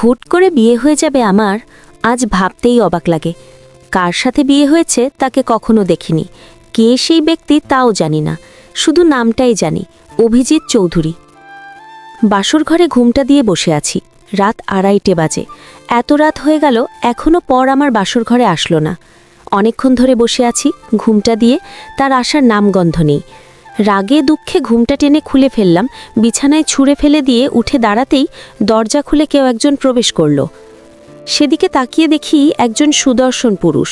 হুট করে বিয়ে হয়ে যাবে আমার, আজ ভাবতেই অবাক লাগে। কার সাথে বিয়ে হয়েছে তাকে কখনো দেখিনি, কে সেই ব্যক্তি তাও জানি না, শুধু নামটাই জানি, অভিজিৎ চৌধুরী। বাসর ঘরে ঘুমটা দিয়ে বসে আছি, রাত 2:30 বাজে। এত রাত হয়ে গেল এখনও পর আমার বাসর ঘরে আসলো না। অনেকক্ষণ ধরে বসে আছি ঘুমটা দিয়ে, তার আসার নামগন্ধ নেই। রাগে দুঃখে ঘুমটা টেনে খুলে ফেললাম, বিছানায় ছুঁড়ে ফেলে দিয়ে উঠে দাঁড়াতেই দরজা খুলে কেউ একজন প্রবেশ করল। সেদিকে তাকিয়ে দেখি একজন সুদর্শন পুরুষ,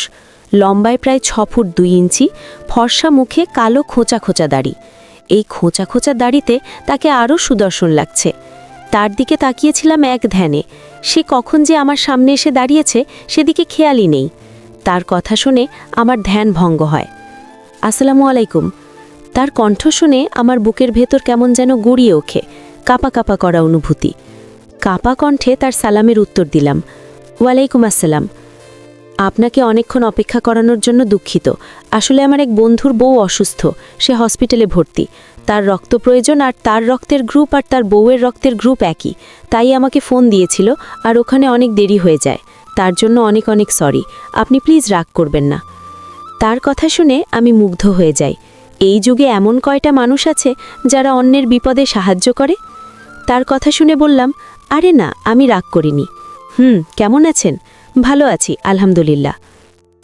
লম্বায় প্রায় 6 ফুট 2 ইঞ্চি, ফর্সা মুখে কালো খোঁচা খোঁচা দাড়ি। এই খোঁচা খোঁচা দাড়িতে তাকে আরও সুদর্শন লাগছে। তার দিকে তাকিয়েছিলাম এক ধ্যানে, সে কখন যে আমার সামনে এসে দাঁড়িয়েছে সেদিকে খেয়ালই নেই। তার কথা শুনে আমার ধ্যান ভঙ্গ হয়। আসসালামু আলাইকুম। তার কণ্ঠ শুনে আমার বুকের ভেতর কেমন যেন গড়িয়ে ওঠে, কাঁপা কাঁপা করা অনুভূতি। কাঁপা কণ্ঠে তার সালামের উত্তর দিলাম, ওয়ালাইকুম আসসালাম। আপনাকে অনেকক্ষণ অপেক্ষা করানোর জন্য দুঃখিত। আসলে আমার এক বন্ধুর বউ অসুস্থ, সে হসপিটালে ভর্তি। তার রক্ত প্রয়োজন, আর তার রক্তের গ্রুপ আর তার বউয়ের রক্তের গ্রুপ একই, তাই আমাকে ফোন দিয়েছিল, আর ওখানে অনেক দেরি হয়ে যায়। তার জন্য অনেক অনেক সরি, আপনি প্লিজ রাগ করবেন না। তার কথা শুনে আমি মুগ্ধ হয়ে যাই। এই যুগে এমন কয়টা মানুষ আছে যারা অন্যের বিপদে সাহায্য করে। তার কথা শুনে বললাম, আরে না, আমি রাগ করিনি। কেমন আছেন? ভালো আছি আলহামদুলিল্লাহ।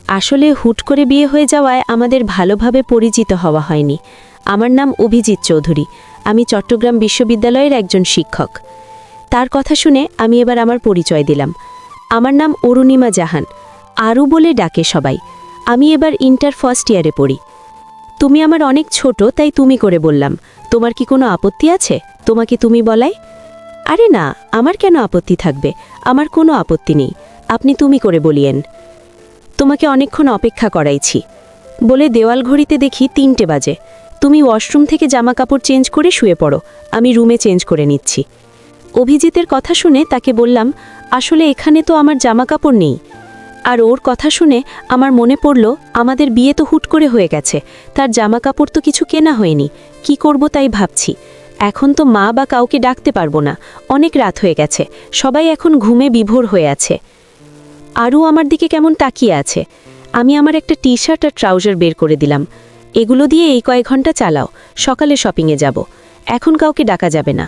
আসলে হুট করে বিয়ে হয়ে যাওয়ায় আমাদের ভালোভাবে পরিচিত হওয়া হয়নি। আমার নাম অভিজিৎ চৌধুরী, আমি চট্টগ্রাম বিশ্ববিদ্যালয়ের একজন শিক্ষক। তার কথা শুনে আমি এবার আমার পরিচয় দিলাম। আমার নাম অরুণিমা জাহান, আরু বলে ডাকে সবাই। আমি এবার ইন্টার ফার্স্ট ইয়ারে পড়ি। তুমি আমার অনেক ছোট, তাই তুমি করে বললাম। তোমার কি কোনো আপত্তি আছে তোমাকে তুমি বলাই? আরে না, আমার কেন আপত্তি থাকবে? আমার কোনো আপত্তি নেই, আপনি তুমি করে বলিয়েন। তোমাকে অনেকক্ষণ অপেক্ষা করাইছি বলে দেওয়াল ঘড়িতে দেখি 3টে বাজে। তুমি ওয়াশরুম থেকে জামা কাপড় চেঞ্জ করে শুয়ে পড়ো, আমি রুমে চেঞ্জ করে নিচ্ছি। অভিজিতের কথা শুনে তাকে বললাম, আসলে এখানে তো আমার জামা কাপড় নেই। আর ওর কথা শুনে আমার মনে পড়ল, আমাদের বিয়ে তো হুট করে হয়ে গেছে, তার জামা কাপড় তো কিছু কেনা হয়নি, কি করব তাই ভাবছি। এখন তো মা বা কাউকে ডাকতে পারবো না, অনেক রাত হয়ে গেছে, সবাই এখন ঘুমে বিভোর হয়ে আছে। আরও আমার দিকে কেমন তাকিয়ে আছে। আমি আমার একটা টি শার্ট আর ট্রাউজার বের করে দিলাম, এগুলো দিয়ে এই কয়েক ঘন্টা চালাও, সকালে শপিংয়ে যাব, এখন কাউকে ডাকা যাবে না।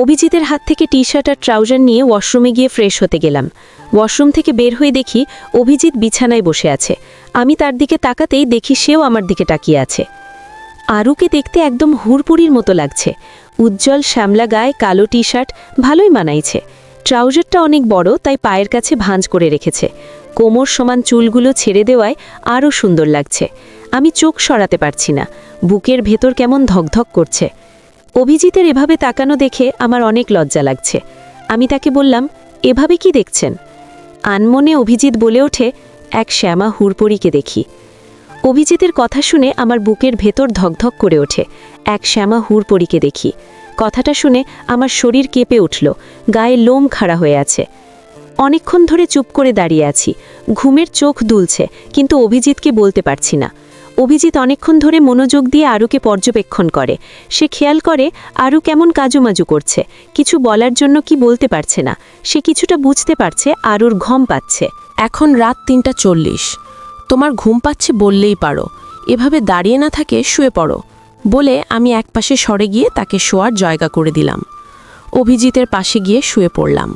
অভিজিতের হাত থেকে টি শার্ট আর ট্রাউজার নিয়ে ওয়াশরুমে গিয়ে ফ্রেশ হতে গেলাম। ওয়াশরুম থেকে বের হয়ে দেখি অভিজিৎ বিছানায় বসে আছে। আমি তার দিকে তাকাতেই দেখি সেও আমার দিকে তাকিয়ে আছে। আরুকে দেখতে একদম হুড়পুরির মতো লাগছে। উজ্জ্বল শ্যামলা গায়ে কালো টি শার্ট ভালোই মানাইছে। ট্রাউজারটা অনেক বড়, তাই পায়ের কাছে ভাঁজ করে রেখেছে। কোমর সমান চুলগুলো ছেড়ে দেওয়ায় আরও সুন্দর লাগছে। আমি চোখ সরাতে পারছি না, বুকের ভেতর কেমন ধকধক করছে। অভিজিতের এভাবে তাকানো দেখে আমার অনেক লজ্জা লাগছে। আমি তাকে বললাম, এভাবে কি দেখছেন? আনমনে অভিজিৎ বলে ওঠে, এক শ্যামা হুড়পড়িকে দেখি। অভিজিতের কথা শুনে আমার বুকের ভেতর ধকধক করে ওঠে, এক শ্যামা হুড়পড়িকে দেখি। কথাটা শুনে আমার শরীর কেঁপে উঠল, গায়ে লোম খাড়া হয়ে আছে। অনেকক্ষণ ধরে চুপ করে দাঁড়িয়ে আছি, ঘুমের চোখ দুলছে, কিন্তু অভিজিৎকে বলতে পারছি না। অভিজিৎ অনেকক্ষণ ধরে মনোযোগ দিয়ে আরুকে পর্যবেক্ষণ করে। সে খেয়াল করে আরু কেমন কাজুমাজু করছে, কিছু বলার জন্য কি বলতে পারছে না। সে কিছুটা বুঝতে পারছে আরুর ঘুম পাচ্ছে। এখন রাত 3:40, তোমার ঘুম পাচ্ছে বললেই পারো, এভাবে দাঁড়িয়ে না থাকে শুয়ে পড়ো বলে আমি একপাশে সরে গিয়ে তাকে শোয়ার জায়গা করে দিলাম। অভিজিতের পাশে গিয়ে শুয়ে পড়লাম।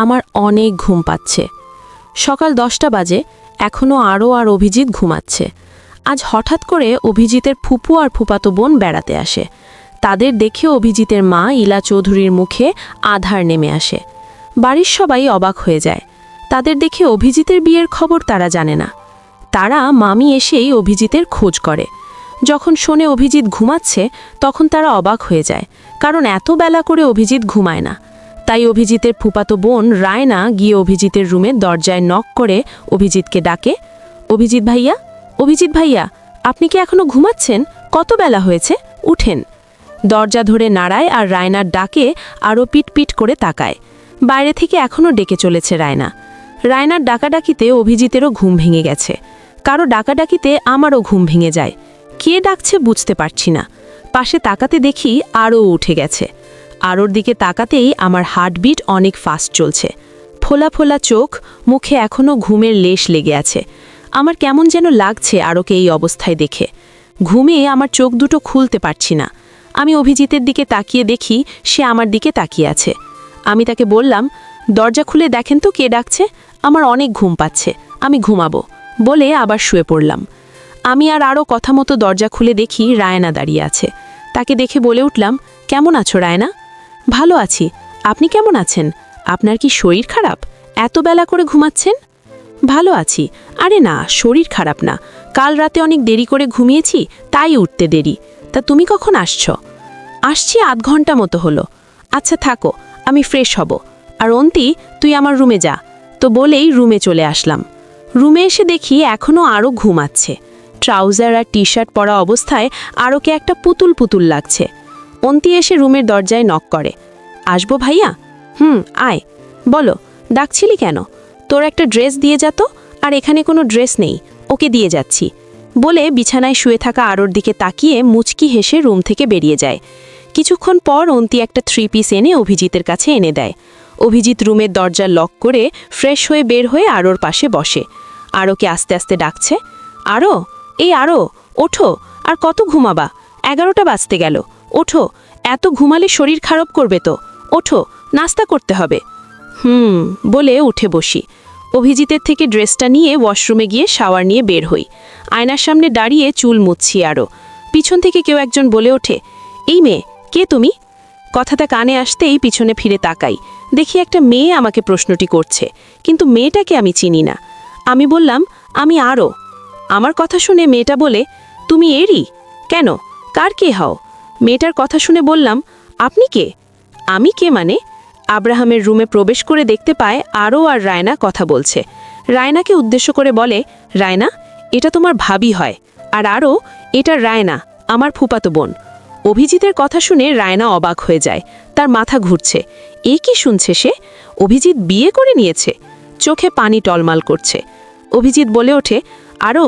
আমার অনেক ঘুম পাচ্ছে। সকাল 10টা বাজে, এখনও আর অভিজিৎ ঘুমাচ্ছে। আজ হঠাৎ করে অভিজিতের ফুপু আর ফুপাতো বোন বেড়াতে আসে। তাদের দেখে অভিজিতের মা ইলা চৌধুরীর মুখে আধার নেমে আসে। বাড়ির সবাই অবাক হয়ে যায়। তাদের দেখে অভিজিতের বিয়ের খবর তারা জানে না। তারা মামি এসেই অভিজিতের খোঁজ করে। যখন শোনে অভিজিৎ ঘুমাচ্ছে, তখন তারা অবাক হয়ে যায়, কারণ এত বেলা করে অভিজিৎ ঘুমায় না। তাই অভিজিতের ফুপাতো বোন রায়না গিয়ে অভিজিতের রুমের দরজায় নক করে অভিজিৎকে ডাকে, অভিজিৎ ভাইয়া, অভিজিৎ ভাইয়া, আপনি কি এখনো ঘুমাচ্ছেন? কত বেলা হয়েছে, উঠেন। দরজা ধরে নাড়ায় আর রায়নার ডাকে আরও পিটপিট করে তাকায়। বাইরে থেকে এখনও ডেকে চলেছে রায়না। রায়নার ডাকাডাকিতে অভিজিতেরও ঘুম ভেঙে গেছে। কারো ডাকাডাকিতে আমারও ঘুম ভেঙে যায়। কে ডাকছে বুঝতে পারছি না। পাশে তাকাতে দেখি আরও উঠে গেছে। আরোর দিকে তাকাতেই আমার হার্টবিট অনেক ফাস্ট চলছে। ফোলা ফোলা চোখ, মুখে এখনও ঘুমের লেশ লেগে আছে। আমার কেমন যেন লাগছে আরোকে এই অবস্থায় দেখে। ঘুমে আমার চোখ দুটো খুলতে পারছি না। আমি অভিজিতের দিকে তাকিয়ে দেখি সে আমার দিকে তাকিয়ে আছে। আমি তাকে বললাম, দরজা খুলে দেখেন তো কে ডাকছে, আমার অনেক ঘুম পাচ্ছে, আমি ঘুমাবো বলে আবার শুয়ে পড়লাম। আমি আর আরও কথা মতো দরজা খুলে দেখি রায়না দাঁড়িয়ে আছে। তাকে দেখে বলে উঠলাম, কেমন আছো রায়না? ভালো আছি, আপনি কেমন আছেন? আপনার কি শরীর খারাপ? এত বেলা করে ঘুমাচ্ছেন? ভালো আছি। আরে না, শরীর খারাপ না, কাল রাতে অনেক দেরি করে ঘুমিয়েছি, তাই উঠতে দেরি। তা তুমি কখন আসছো? আসছি আধ ঘন্টা মতো হলো। আচ্ছা থাকো, আমি ফ্রেশ হব। আর অন্তি, তুই আমার রুমে যা। তো বলেই রুমে চলে আসলাম। রুমে এসে দেখি এখনও আরও ঘুমাচ্ছে। ট্রাউজার আর টি শার্ট পরা অবস্থায় আরোকে একটা পুতুল পুতুল লাগছে। অন্তি এসে রুমের দরজায় নক করে। আসবো ভাইয়া? আয়। বলো, ডাকছিলি কেন? তোর একটা ড্রেস দিয়ে যা তো। আর এখানে কোনো ড্রেস নেই, ওকে দিয়ে যাচ্ছি বলে বিছানায় শুয়ে থাকা আরোর দিকে তাকিয়ে মুচকি হেসে রুম থেকে বেরিয়ে যায়। কিছুক্ষণ পর অন্তি একটা 3 পিস এনে অভিজিতের কাছে এনে দেয়। অভিজিৎ রুমের দরজা লক করে ফ্রেশ হয়ে বের হয়ে আরোর পাশে বসে। আরোকে আস্তে আস্তে ডাকছে, আরো, এই আরো, ওঠো। আর কত ঘুমাবা? 11টা বাজতে গেল, ওঠো। এত ঘুমালে শরীর খারাপ করবে তো, ওঠো, নাস্তা করতে হবে। বলে উঠে বসি। অভিজিতের থেকে ড্রেসটা নিয়ে ওয়াশরুমে গিয়ে শাওয়ার নিয়ে বের হই। আয়নার সামনে দাঁড়িয়ে চুল মুছছি আরও। পিছন থেকে কেউ একজন বলে ওঠে, এই মেয়ে, কে তুমি? কথাটা কানে আসতেই পিছনে ফিরে তাকাই। দেখি একটা মেয়ে আমাকে প্রশ্নটি করছে, কিন্তু মেয়েটাকে আমি চিনি না। আমি বললাম, আমি আরও। আমার কথা শুনে মেয়েটা বলে, তুমি এরই? কেন, কার কে হও? মেয়েটার কথা শুনে বললাম, আপনি কে? আমি কে মানে? আব্রাহামের রুমে প্রবেশ করে দেখতে পায় আরও আর রায়না কথা বলছে। রায়নাকে উদ্দেশ্য করে বলে, রায়না, এটা তোমার ভাবি হয়। আর আরও, এটা রায়না, আমার ফুপাতো বোন। অভিজিতের কথা শুনে রায়না অবাক হয়ে যায়, তার মাথা ঘুরছে। এ কি শুনছে সে? অভিজিৎ বিয়ে করে নিয়েছে? চোখে পানি টলমাল করছে। অভিজিৎ বলে ওঠে, আরও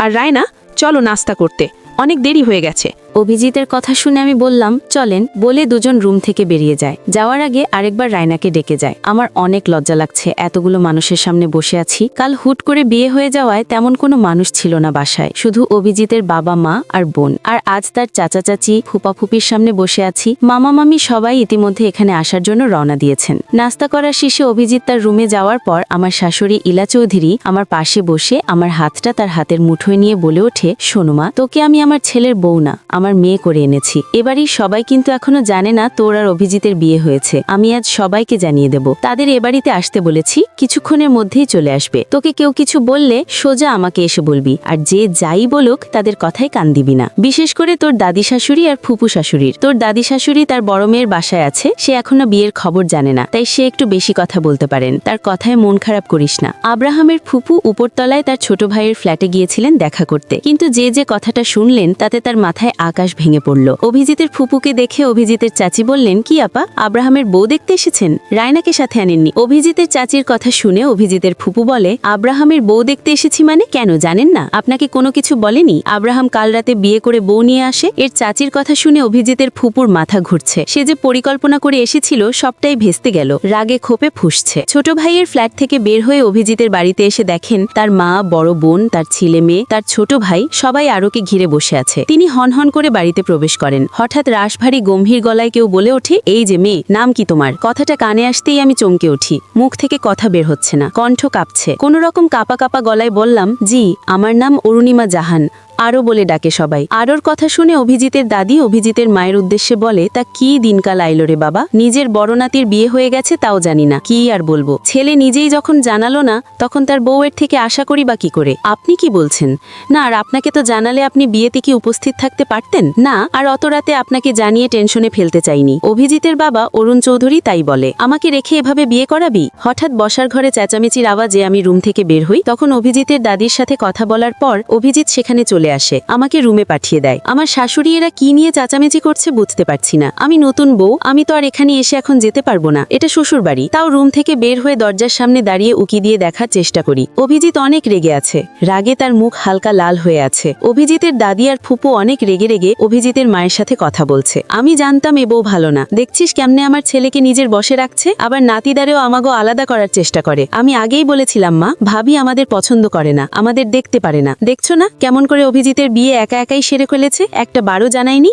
আর রায়না, চলো নাস্তা করতে, অনেক দেরি হয়ে গেছে। অভিজিতের কথা শুনে আমি বললাম, চলেন বলে দুজন রুম থেকে বেরিয়ে যায়। যাওয়ার আগে আরেকবার রায়নাকে ডেকে যায়। আমার অনেক লজ্জা লাগছে, এতগুলো মানুষের সামনে বসে আছি। কাল হুট করে বিয়ে হয়ে যাওয়ায় তেমন কোনো মানুষ ছিল না বাসায়, শুধু অভিজিতের বাবা মা আর বোন। আর আজ তার চাচা চাচি ফুপা ফুপির সামনে বসে আছি। মামা মামি সবাই ইতিমধ্যে এখানে আসার জন্য রওনা দিয়েছেন। নাস্তা করার শেষে অভিজিৎ তার রুমে যাওয়ার পর আমার শাশুড়ি ইলা চৌধুরী আমার পাশে বসে আমার হাতটা তার হাতের মুঠোয় নিয়ে বলে ওঠে, শোনো মা, তোকে আমি আমার ছেলের বউ না, আমার মেয়ে করে এনেছি। এবারই সবাই কিন্তু এখনো জানে না তোর আর অভিজিতের বিয়ে হয়েছে। আমি আজ সবাইকে জানিয়ে দেব। তাদের এ বাড়িতে আসতে বলেছি, কিছুক্ষণের মধ্যেই চলে আসবে। তোকে কেউ কিছু বললে সোজা আমাকে এসে বলবি, আর যে যাই বলুক তাদের কথায় কান দিবি না। বিশেষ করে তোর দাদি শাশুড়ি আর ফুপু শাশুড়ির। তোর দাদি শাশুড়ি তার বড় মেয়ের বাসায় আছে, সে এখনো বিয়ের খবর জানে না, তাই সে একটু বেশি কথা বলতে পারেন। তার কথায় মন খারাপ করিস না। আব্রাহামের ফুপু উপরতলায় তার ছোট ভাইয়ের ফ্ল্যাটে গিয়েছিলেন দেখা করতে, কিন্তু যে কথাটা শুনলেন তাতে তার মাথায় আকাশ ভেঙে পড়ল। অভিজিতের ফুপুকে দেখে অভিজিতের চাচি বললেন, কি আপা, আব্রাহামের বউ দেখতে এসেছেন? রায়নাকে সাথে আনেননি? অভিজিতের চাচির কথা শুনে অভিজিতের ফুপু বলে, আব্রাহামের বউ দেখতে এসেছি মানে? কেন জানেন না? আপনাকে কোনো কিছু বলেনি? আব্রাহাম কাল রাতে বিয়ে করে বউ নিয়ে আসে। এর চাচির কথা শুনে অভিজিতের ফুপুর মাথা ঘুরছে। সে যে পরিকল্পনা করে এসেছিল সবটাই ভেস্তে গেল। রাগে ক্ষোভে ফুঁসছে। ছোট ভাইয়ের ফ্ল্যাট থেকে বের হয়ে অভিজিতের বাড়িতে এসে দেখেন তার মা, বড় বোন, তার ছেলে মেয়ে, তার ছোট ভাই সবাই আরোকে ঘিরে বসে আছে। তিনি হনহন করে বাড়িতে প্রবেশ করেন। হঠাৎ রাশভারী গম্ভীর গলায় কেউ বলে ওঠে, এই যে মেয়ে, নাম কি তোমার? কথাটা কানে আসতেই আমি চমকে উঠি। মুখ থেকে কথা বের হচ্ছে না, কণ্ঠ কাঁপছে। কোনো রকম কাপা কাপা গলায় বললাম, জি, আমার নাম অরুণিমা জাহান। আরও বলে ডাকে সবাই। আরোর কথা শুনে অভিজিতের দাদি অভিজিতের মায়ের উদ্দেশ্যে বলে, তা কি দিনকাল আইলো রে বাবা, নিজের বড় নাতির বিয়ে হয়ে গেছে তাও জানি না। কি আর বলবো, ছেলে নিজেই যখন জানালো না তখন তার বউয়ের থেকে আশা করি বা কি করে? আপনি কি বলছেন? না, আর আপনাকে তো জানালে আপনি বিয়েতে কি উপস্থিত থাকতে পারতেন না? আর অত রাতে আপনাকে জানিয়ে টেনশনে ফেলতে চাইনি। অভিজিতের বাবা অরুণ চৌধুরী তাই বলে, আমাকে রেখে এভাবে বিয়ে করাবি? হঠাৎ বসার ঘরে চেঁচামেচির আওয়াজে আমি রুম থেকে বের হই। তখন অভিজিতের দাদির সাথে কথা বলার পর অভিজিৎ সেখানে চলে চলে আসে, আমাকে রুমে পাঠিয়ে দেয়। আমার শাশুড়ি এরা কি নিয়ে চাচামেচি করছে বুঝতে পারছি না। আমি নতুন বউ, আমি তো আর এখানে এসে এখন যেতে পারবো না, এটা শ্বশুর বাড়ি। তাও রুম থেকে বের হয়ে দরজার সামনে দাঁড়িয়ে উকি দিয়ে দেখার চেষ্টা করি। অভিজিৎ অনেক রেগে আছে, রাগে তার মুখ হালকা লাল হয়ে আছে। অভিজিতের দাদি আর ফুপু অনেক রেগে রেগে অভিজিতের মায়ের সাথে কথা বলছে। আমি জানতাম এ বউ ভালো না, দেখছিস কেমনে আমার ছেলেকে নিজের বশে রাখছে, আবার নাতিদারেও আমাগো আলাদা করার চেষ্টা করে। আমি আগেই বলেছিলাম মা, ভাবি আমাদের পছন্দ করে না, আমাদের দেখতে পারে না। দেখছো না কেমন করে অভিজিতের বিয়ে একা একাই সেরে ফেলেছে, একটা বারও জানায়নি।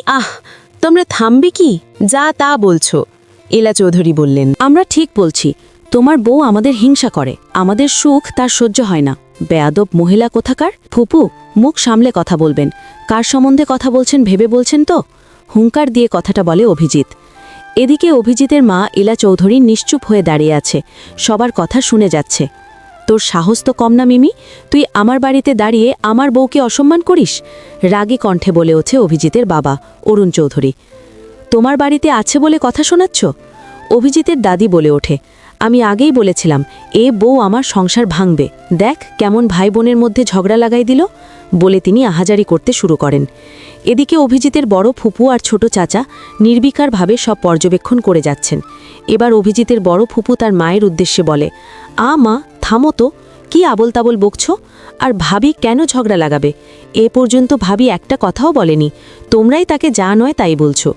তোমরা থামবে কি, যা তা বলছো, এলা চৌধুরী বললেন। আমরা ঠিক বলছি, তোমার বউ আমাদের হিংসা করে, আমাদের সুখ তার সহ্য হয় না। বেয়াদব মহিলা কোথাকার। ফুপু, মুখ সামলে কথা বলবেন, কার সম্বন্ধে কথা বলছেন ভেবে বলছেন তো? হুঙ্কার দিয়ে কথাটা বলে অভিজিৎ। এদিকে অভিজিতের মা ইলা চৌধুরী নিশ্চুপ হয়ে দাঁড়িয়ে আছে, সবার কথা শুনে যাচ্ছে। তোর সাহস তো কম না মিমি, তুই আমার বাড়িতে দাঁড়িয়ে আমার বউকে অসম্মান করিস? রাগী কণ্ঠে বলে ওঠে অভিজিতের বাবা অরুণ চৌধুরী। তোমার বাড়িতে আছে বলে কথা শোনাচ্ছ? অভিজিতের দাদি বলে ওঠে, আমি আগেই বলেছিলাম এ বউ আমার সংসার ভাঙবে, দেখ কেমন ভাই বোনের মধ্যে ঝগড়া লাগাই দিল, বলে তিনি আহাজারি করতে শুরু করেন। এদিকে অভিজিতের বড় ফুপু আর ছোট চাচা নির্বিকারভাবে সব পর্যবেক্ষণ করে যাচ্ছেন। এবার অভিজিতের বড় ফুপু তার মায়ের উদ্দেশ্যে বলে, মা থামো তো, কি আবল তাবল বকছ? আর ভাবি কেন ঝগড়া লাগাবে? এ পর্যন্ত ভাবি একটা কথাও বলেনি, তোমরাই তাকে যা নয় তাই বলছো।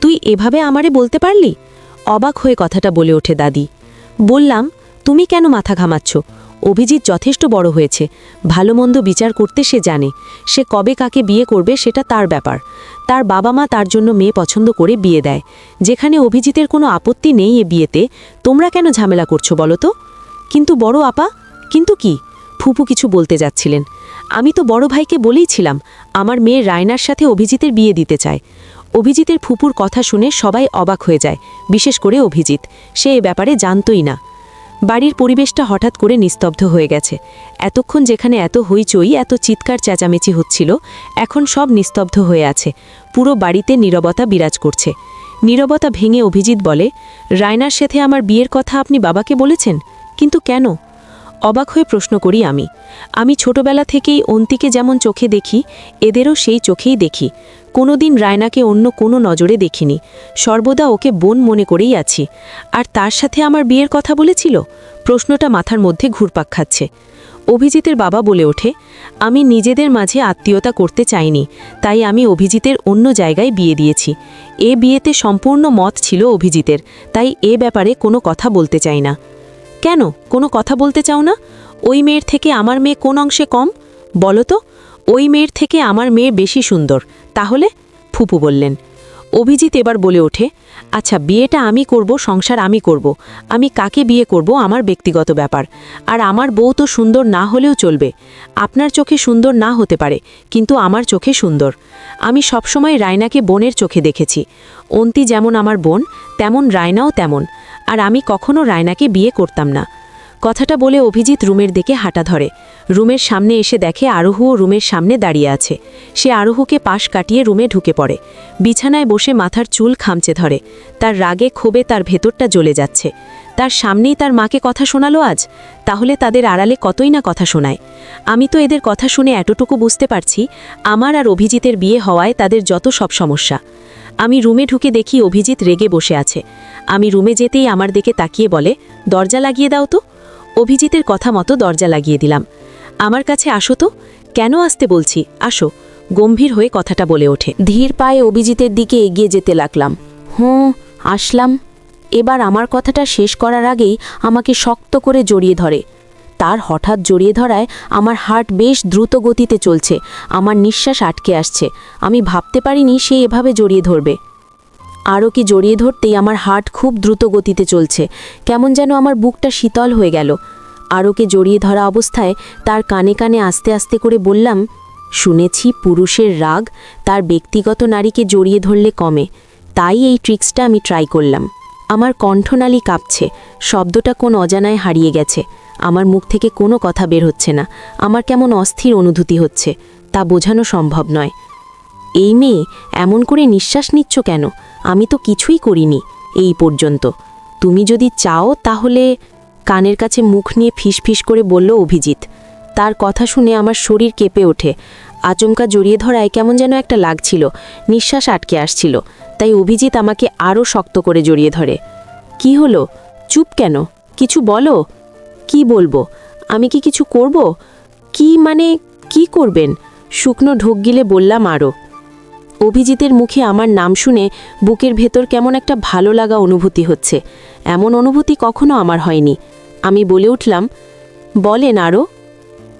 তুই এভাবে আমারে বলতে পারলি? অবাক হয়ে কথাটা বলে ওঠে দাদি। বললাম, তুমি কেন মাথা ঘামাচ্ছ? অভিজিৎ যথেষ্ট বড় হয়েছে, ভালো মন্দ বিচার করতে সে জানে। সে কবে কাকে বিয়ে করবে সেটা তার ব্যাপার। তার বাবা মা তার জন্য মেয়ে পছন্দ করে বিয়ে দেয়। যেখানে অভিজিতের কোনো আপত্তি নেই এ বিয়েতে, তোমরা কেন ঝামেলা করছো বলো তো? কিন্তু বড় আপা, কিন্তু কি? ফুপু কিছু বলতে যাচ্ছিলেন। আমি তো বড় ভাইকে বলেইছিলাম আমার মেয়ে রায়নার সাথে অভিজিতের বিয়ে দিতে চায়। অভিজিতের ফুপুর কথা শুনে সবাই অবাক হয়ে যায়, বিশেষ করে অভিজিৎ, সে এ ব্যাপারে জানতই না। বাড়ির পরিবেশটা হঠাৎ করে নিস্তব্ধ হয়ে গেছে। এতক্ষণ যেখানে এত হইচই, এত চিৎকার চেঁচামেচি হচ্ছিল, এখন সব নিস্তব্ধ হয়ে আছে। পুরো বাড়িতে নীরবতা বিরাজ করছে। নীরবতা ভেঙে অভিজিৎ বলে, রায়নার সাথে আমার বিয়ের কথা আপনি বাবাকে বলেছেন? কিন্তু কেন? অবাক হয়ে প্রশ্ন করি আমি ছোটবেলা থেকেই অন্তিকে যেমন চোখে দেখি, এদেরও সেই চোখেই দেখি। কোনোদিন রায়নাকে অন্য কোনো নজরে দেখিনি, সর্বদা ওকে বোন মনে করেই আছি। আর তার সাথে আমার বিয়ের কথা বলেছিল? প্রশ্নটা মাথার মধ্যে ঘুরপাক খাচ্ছে। অভিজিতের বাবা বলে ওঠে, আমি নিজেদের মাঝে আত্মীয়তা করতে চাইনি, তাই আমি অভিজিতের অন্য জায়গায় বিয়ে দিয়েছি। এ বিয়েতে সম্পূর্ণ মত ছিল অভিজিতের, তাই এ ব্যাপারে কোনো কথা বলতে চাই না। কেন কোনো কথা বলতে চাও না? ওই মেয়ের থেকে আমার মেয়ে কোন অংশে কম বলো তো? ওই মেয়ের থেকে আমার মেয়ে বেশি সুন্দর, তাহলে? ফুপু বললেন। অভিজিৎ এবার বলে ওঠে, আচ্ছা বিয়েটা আমি করব, সংসার আমি করব, আমি কাকে বিয়ে করব আমার ব্যক্তিগত ব্যাপার। আর আমার বউ তো সুন্দর না হলেও চলবে। আপনার চোখে সুন্দর না হতে পারে, কিন্তু আমার চোখে সুন্দর। আমি সবসময় রায়নাকে বোনের চোখে দেখেছি। অন্তি যেমন আমার বোন, তেমন রায়নাও তেমন। আর আমি কখনো রায়নাকে বিয়ে করতাম না। কথাটা বলে অভিজিৎ রুমের দিকে হাঁটা ধরে। রুমের সামনে এসে দেখে আরোহও রুমের সামনে দাঁড়িয়ে আছে। সে আরোহকে পাশ কাটিয়ে রুমে ঢুকে পড়ে। বিছানায় বসে মাথার চুল খামচে ধরে। তার রাগে ক্ষোভে তার ভেতরটা জ্বলে যাচ্ছে। তার সামনেই তার মাকে কথা শোনালো আজ, তাহলে তাদের আড়ালে কতই না কথা শোনায়। আমি তো এদের কথা শুনে এতটুকু বুঝতে পারছি, আমার আর অভিজিতের বিয়ে হওয়ায় তাদের যত সব সমস্যা। আমি রুমে ঢুকে দেখি অভিজিৎ রেগে বসে আছে। আমি রুমে যেতেই আমার দিকে তাকিয়ে বলে, দরজা লাগিয়ে দাও তো। অভিজিতের কথা মতো দরজা লাগিয়ে দিলাম। আমার কাছে আসো তো। কেন আসতে বলছি, আসো, গম্ভীর হয়ে কথাটা বলে ওঠে। ধীর পায়ে অভিজিতের দিকে এগিয়ে যেতে লাগলাম। আসলাম। এবার আমার কথাটা শেষ করার আগেই আমাকে শক্ত করে জড়িয়ে ধরে। তার হঠাৎ জড়িয়ে ধরায় আমার হার্ট বেশ দ্রুত গতিতে চলছে, আমার নিঃশ্বাস আটকে আসছে। আমি ভাবতে পারিনি সে এভাবে জড়িয়ে ধরবে। আরও কি জড়িয়ে ধরতেই আমার হার্ট খুব দ্রুত গতিতে চলছে, কেমন যেন আমার বুকটা শীতল হয়ে গেল। আরোকে জড়িয়ে ধরা অবস্থায় তার কানে কানে আস্তে আস্তে করে বললাম, শুনেছি পুরুষের রাগ তার ব্যক্তিগত নারীকে জড়িয়ে ধরলে কমে, তাই এই ট্রিক্সটা আমি ট্রাই করলাম। আমার কণ্ঠনালী কাঁপছে, শব্দটা কোন অজানায় হারিয়ে গেছে। আমার মুখ থেকে কোনো কথা বের হচ্ছে না। আমার কেমন অস্থির অনুভূতি হচ্ছে, তা বোঝানো সম্ভব নয়। এই মেয়ে এমন করে নিঃশ্বাস নিচ্ছ কেন? আমি তো কিছুই করিনি এই পর্যন্ত। তুমি যদি চাও তাহলে, কানের কাছে মুখ নিয়ে ফিসফিস করে বলল অভিজিৎ। তার কথা শুনে আমার শরীর কেঁপে ওঠে। আচমকা জড়িয়ে ধরায় কেমন যেন একটা লাগছিল, নিঃশ্বাস আটকে আসছিল। তাই অভিজিৎ আমাকে আরও শক্ত করে জড়িয়ে ধরে। কি হলো? চুপ কেন? কিছু বলো। কি বলবো? আমি কি কিছু করব? কি মানে কি করবেন? শুকনো ঢোক গিলে বললাম আরও। অভিজিতের মুখে আমার নাম শুনে বুকের ভেতর কেমন একটা ভালো লাগা অনুভূতি হচ্ছে। এমন অনুভূতি কখনো আমার হয়নি। আমি বলে উঠলাম, বলেন আরও।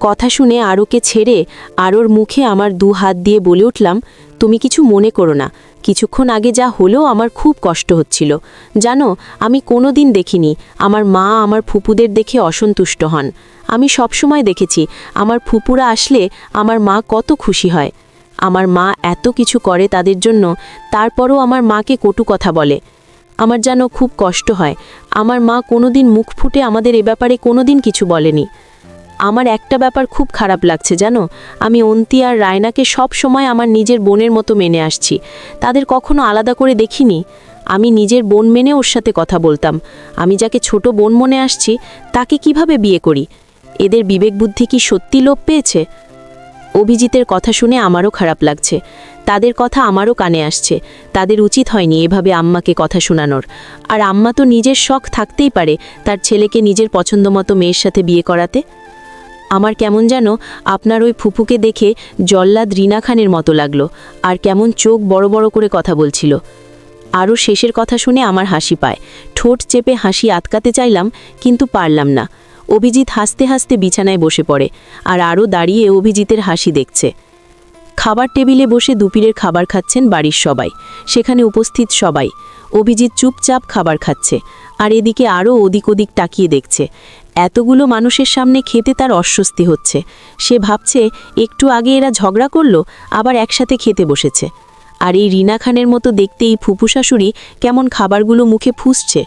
কথা শুনে আরোকে ছেড়ে আরোর মুখে আমার 2 হাত দিয়ে বলে উঠলাম, তুমি কিছু মনে করো না। কিছুক্ষণ আগে যা হলো আমার খুব কষ্ট হচ্ছিল। জানো, আমি কোনো দিন দেখিনি আমার মা আমার ফুপুদের দেখে অসন্তুষ্ট হন। আমি সবসময় দেখেছি আমার ফুপুরা আসলে আমার মা কত খুশি হয়। আমার মা এত কিছু করে তাদের জন্য, তারপরও আমার মাকে কটু কথা বলে। আমার যেন খুব কষ্ট হয়। আমার মা কোনোদিন মুখ ফুটে আমাদের এ ব্যাপারে কোনোদিন কিছু বলেনি। আমার একটা ব্যাপার খুব খারাপ লাগছে জানো, আমি অন্তি আর রায়নাকে সব সময় আমার নিজের বোনের মতো মেনে আসছি। তাদের কখনো আলাদা করে দেখিনি। আমি নিজের বোন মেনে ওর সাথে কথা বলতাম। আমি যাকে ছোট বোন মনে আসছি তাকে কিভাবে বিয়ে করি? এদের বিবেক বুদ্ধি কি সত্যি লোপ পেয়েছে? অভিজিতের কথা শুনে আমারও খারাপ লাগছে। তাদের কথা আমারও কানে আসছে। তাদের উচিত হয়নি এভাবে আম্মাকে কথা শোনানোর। আর আম্মা তো নিজের শখ থাকতেই পারে তার ছেলেকে নিজের পছন্দমতো মেয়ের সাথে বিয়ে করাতে। আমার কেমন যেন আপনার ওই ফুপুকে দেখে জল্লাদ রিনা খানের মতো লাগলো, আর কেমন চোখ বড় বড় করে কথা বলছিল। আরও শেষের কথা শুনে আমার হাসি পায়। ঠোঁট চেপে হাসি আটকাতে চাইলাম, কিন্তু পারলাম না। অভিজিৎ হাসতে হাসতে বিছানায় বসে পড়ে, আর আরও দাঁড়িয়ে অভিজিতের হাসি দেখছে। খাবার টেবিলে বসে দুপুরের খাবার খাচ্ছেন বাড়ির সবাই। সেখানে উপস্থিত সবাই। অভিজিৎ চুপচাপ খাবার খাচ্ছে, আর এদিকে আরও ওদিক ওদিক তাকিয়ে দেখছে। এতগুলো মানুষের সামনে খেতে তার অস্বস্তি হচ্ছে। সে ভাবছে একটু আগে এরা ঝগড়া করলো, আবার একসাথে খেতে বসেছে। আর এই রিনা খানের মতো দেখতেই ফুপু শাশুড়ি কেমন খাবারগুলো মুখে ফুসছে,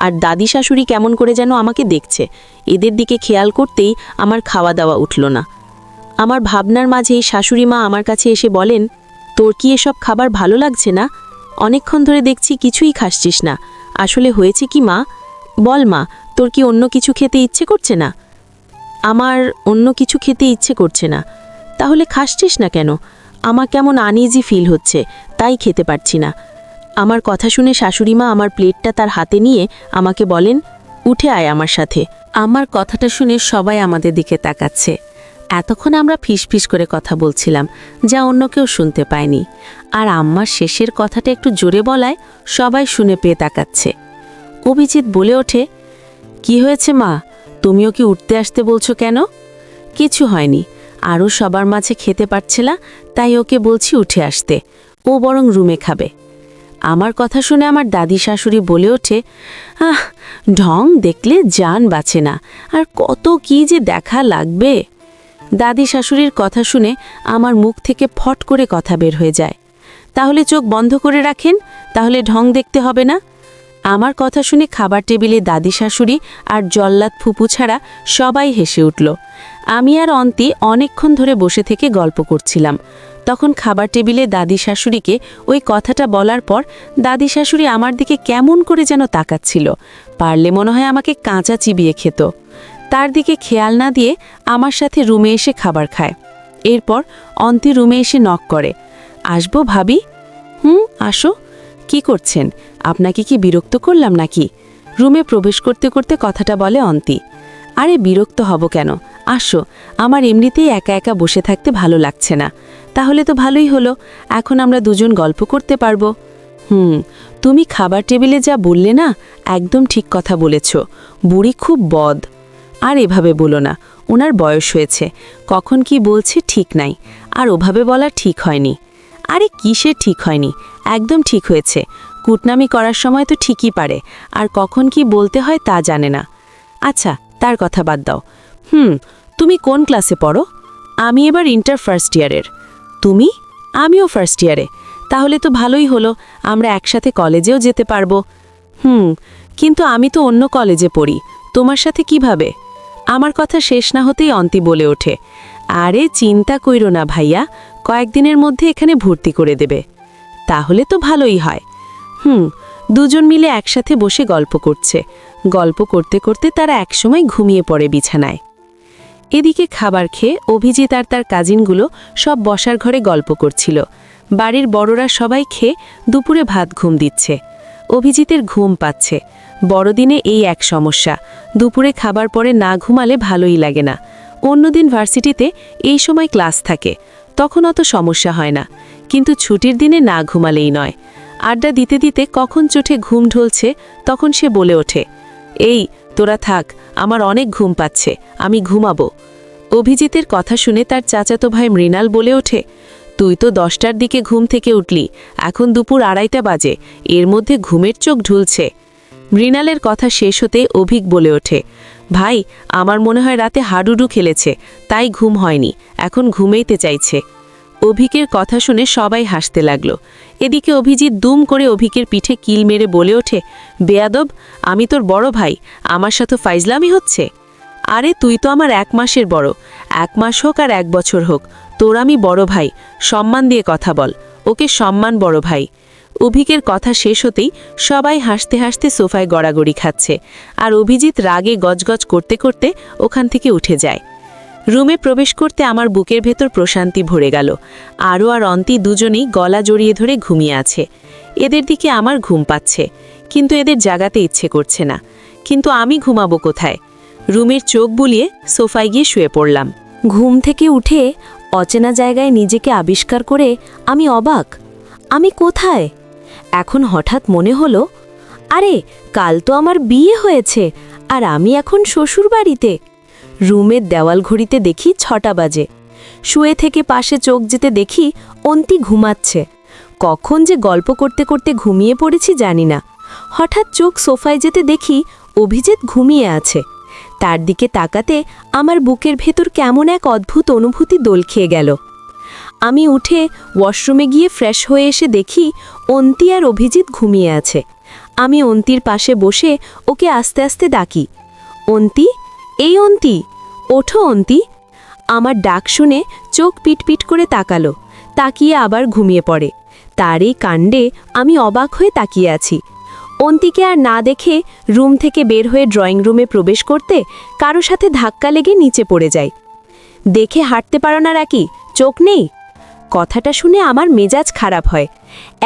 আর দাদি শাশুড়ি কেমন করে যেন আমাকে দেখছে। এদের দিকে খেয়াল করতেই আমার খাওয়া দাওয়া উঠল না। আমার ভাবনার মাঝেই শাশুড়ি মা আমার কাছে এসে বলেন, তোর কি এসব খাবার ভালো লাগছে না? অনেকক্ষণ ধরে দেখছি কিছুই খাসছিস না। আসলে হয়েছে কি মা? বল মা, তোর কি অন্য কিছু খেতে ইচ্ছে করছে না? আমার অন্য কিছু খেতে ইচ্ছে করছে না। তাহলে খাসছিস না কেন? আমার কেমন আনইজি ফিল হচ্ছে, তাই খেতে পারছি না। আমার কথা শুনে শাশুড়িমা আমার প্লেটটা তার হাতে নিয়ে আমাকে বলেন, উঠে আয় আমার সাথে। আমার কথাটা শুনে সবাই আমাদের দিকে তাকাচ্ছে। এতক্ষণ আমরা ফিসফিস করে কথা বলছিলাম, যা অন্য কেউ শুনতে পায়নি। আর আম্মার শেষের কথাটা একটু জোরে বলায় সবাই শুনে পেয়ে তাকাচ্ছে। অভিজিৎ বলে ওঠে, কি হয়েছে মা? তুমিও কি উঠতে আসতে বলছো কেন? কিছু হয়নি, আরও সবার মাঝে খেতে পারছে না, তাই ওকে বলছি উঠে আসতে। ও বরং রুমে খাবে। আমার কথা শুনে আমার দাদি শাশুড়ি বলে ওঠে, ঢং দেখলে জান বাঁচে না, আর কত কি যে দেখা লাগবে। দাদি শাশুড়ির কথা শুনে আমার মুখ থেকে ফট করে কথা বের হয়ে যায়, তাহলে চোখ বন্ধ করে রাখেন, তাহলে ঢং দেখতে হবে না। আমার কথা শুনে খাবার টেবিলে দাদি শাশুড়ি আর জল্লাদ ফুপু ছাড়া সবাই হেসে উঠল। আমি আর অন্তি অনেকক্ষণ ধরে বসে থেকে গল্প করছিলাম। তখন খাবার টেবিলে দাদি শাশুড়িকে ওই কথাটা বলার পর দাদি শাশুড়ি আমার দিকে কেমন করে যেন তাকাচ্ছিল, পারলে মনে হয় আমাকে কাঁচা চিবিয়ে খেত। তার দিকে খেয়াল না দিয়ে আমার সাথে রুমে এসে খাবার খায়। এরপর অন্তি রুমে এসে নক করে, আসবো ভাবি? আসো। কি করছেন? আপনাকে কি বিরক্ত করলাম নাকি? রুমে প্রবেশ করতে করতে কথাটা বলে অন্তি। আরে বিরক্ত হব কেন, আসো। আমার এমনিতেই একা একা বসে থাকতে ভালো লাগছে না। তাহলে তো ভালোই হলো, এখন আমরা দুজন গল্প করতে পারবো। তুমি খাবার টেবিলে যা বললে না, একদম ঠিক কথা বলেছ। বুড়ি খুব বদ। আর এভাবে বলো না, ওনার বয়স হয়েছে, কখন কি বলছে ঠিক নাই, আর ওভাবে বলা ঠিক হয়নি। আরে কিসের ঠিক হয়নি, একদম ঠিক হয়েছে। কুটনামি করার সময় তো ঠিকই পারে, আর কখন কি বলতে হয় তা জানে না। আচ্ছা, তার কথা বাদ দাও। তুমি কোন ক্লাসে পড়ো? আমি এবার ইন্টার ফার্স্ট ইয়ারের। তুমি? আমিও ফার্স্ট ইয়ারে। তাহলে তো ভালোই হলো, আমরা একসাথে কলেজেও যেতে পারবো। কিন্তু আমি তো অন্য কলেজে পড়ি, তোমার সাথে কিভাবে? আমার কথা শেষ না হতেই অন্তি বলে ওঠে, আরে চিন্তা কইরো না ভাইয়া, কয়েকদিনের মধ্যে এখানে ভর্তি করে দেবে। তাহলে তো ভালোই হয়। দুজন মিলে একসাথে বসে গল্প করছে। গল্প করতে করতে তারা একসময় ঘুমিয়ে পড়ে বিছানায়। এদিকে খাবার খেয়ে অভিজিৎ আর তার কাজিনগুলো সব বসার ঘরে গল্প করছিল। বাড়ির বড়রা সবাই খেয়ে দুপুরে ভাত ঘুম দিচ্ছে। অভিজিতের ঘুম পাচ্ছে। বড়দিনে এই এক সমস্যা, দুপুরে খাবার পরে না ঘুমালে ভালোই লাগে না। অন্যদিন ভার্সিটিতে এই সময় ক্লাস থাকে, তখন অত সমস্যা হয় না, কিন্তু ছুটির দিনে না ঘুমালেই নয়। আড্ডা দিতে দিতে কখন চোখে ঘুম ঢলছে, তখন সে বলে ওঠে, এই তোরা থাক, আমার অনেক ঘুম পাচ্ছে, আমি ঘুমাবো। অভিজিতের কথা শুনে তার চাচাতো ভাই মৃণাল বলে ওঠে, তুই তো 10টার দিকে ঘুম থেকে উঠলি, এখন দুপুর 2:30 বাজে, এর মধ্যে ঘুমের চোখ ঢুলছে। মৃণালের কথা শেষ হতে অভিক বলে ওঠে, ভাই আমার মনে হয় রাতে হাডুডু খেলেছে, তাই ঘুম হয়নি, এখন ঘুমেইতে চাইছে। অভিকের কথা শুনে সবাই হাসতে লাগলো। এদিকে অভিজিৎ দুম করে অভিকের পিঠে কিল মেরে বলে ওঠে, বেয়াদব, আমি তোর বড় ভাই, আমার সাথে ফাইজলামি হচ্ছে? আরে তুই তো আমার 1 মাসের বড়, 1 মাস হোক আর 1 বছর হোক, তোর আমি বড় ভাই, সম্মান দিয়ে কথা বল, ওকে সম্মান বড় ভাই। অভিকের কথা শেষ হতেই সবাই হাসতে হাসতে সোফায় গড়াগড়ি খাচ্ছে, আর অভিজিৎ রাগে গজগজ করতে করতে ওখান থেকে উঠে যায়। রুমে প্রবেশ করতে আমার বুকের ভেতর প্রশান্তি ভরে গেল। আরও আর অন্তি দুজনেই গলা জড়িয়ে ধরে ঘুমিয়ে আছে। এদের দিকে আমার ঘুম পাচ্ছে, কিন্তু এদের জাগাতে ইচ্ছে করছে না। কিন্তু আমি ঘুমাবো কোথায়? রুমের চোখ বুলিয়ে সোফায় গিয়ে শুয়ে পড়লাম। ঘুম থেকে উঠে অচেনা জায়গায় নিজেকে আবিষ্কার করে আমি অবাক, আমি কোথায়? এখন হঠাৎ মনে হলো, আরে কাল তো আমার বিয়ে হয়েছে, আর আমি এখন শ্বশুর বাড়িতে। রুমের দেওয়াল ঘড়িতে দেখি 6টা বাজে। শুয়ে থেকে পাশে চোখ যেতে দেখি অন্তি ঘুমাচ্ছে। কখন যে গল্প করতে করতে ঘুমিয়ে পড়েছি জানি না। হঠাৎ চোখ সোফায় যেতে দেখি অভিজিৎ ঘুমিয়ে আছে। তার দিকে তাকাতে আমার বুকের ভেতর কেমন এক অদ্ভুত অনুভূতি দোল খেয়ে গেল। আমি উঠে ওয়াশরুমে গিয়ে ফ্রেশ হয়ে এসে দেখি অন্তি আর অভিজিৎ ঘুমিয়ে আছে। আমি অন্তির পাশে বসে ওকে আস্তে আস্তে ডাকি, অন্তি, এই অন্তি, ওঠো অন্তি। আমার ডাক শুনে চোখ পিটপিট করে তাকালো, তাকিয়ে আবার ঘুমিয়ে পড়ে। তার এই কাণ্ডে আমি অবাক হয়ে তাকিয়ে আছি। অন্তিকে আর না দেখে রুম থেকে বের হয়ে ড্রয়িং রুমে প্রবেশ করতে কারো সাথে ধাক্কা লেগে নিচে পড়ে যায়। দেখে হাঁটতে পারো না নাকি, চোখ নেই? কথাটা শুনে আমার মেজাজ খারাপ হয়।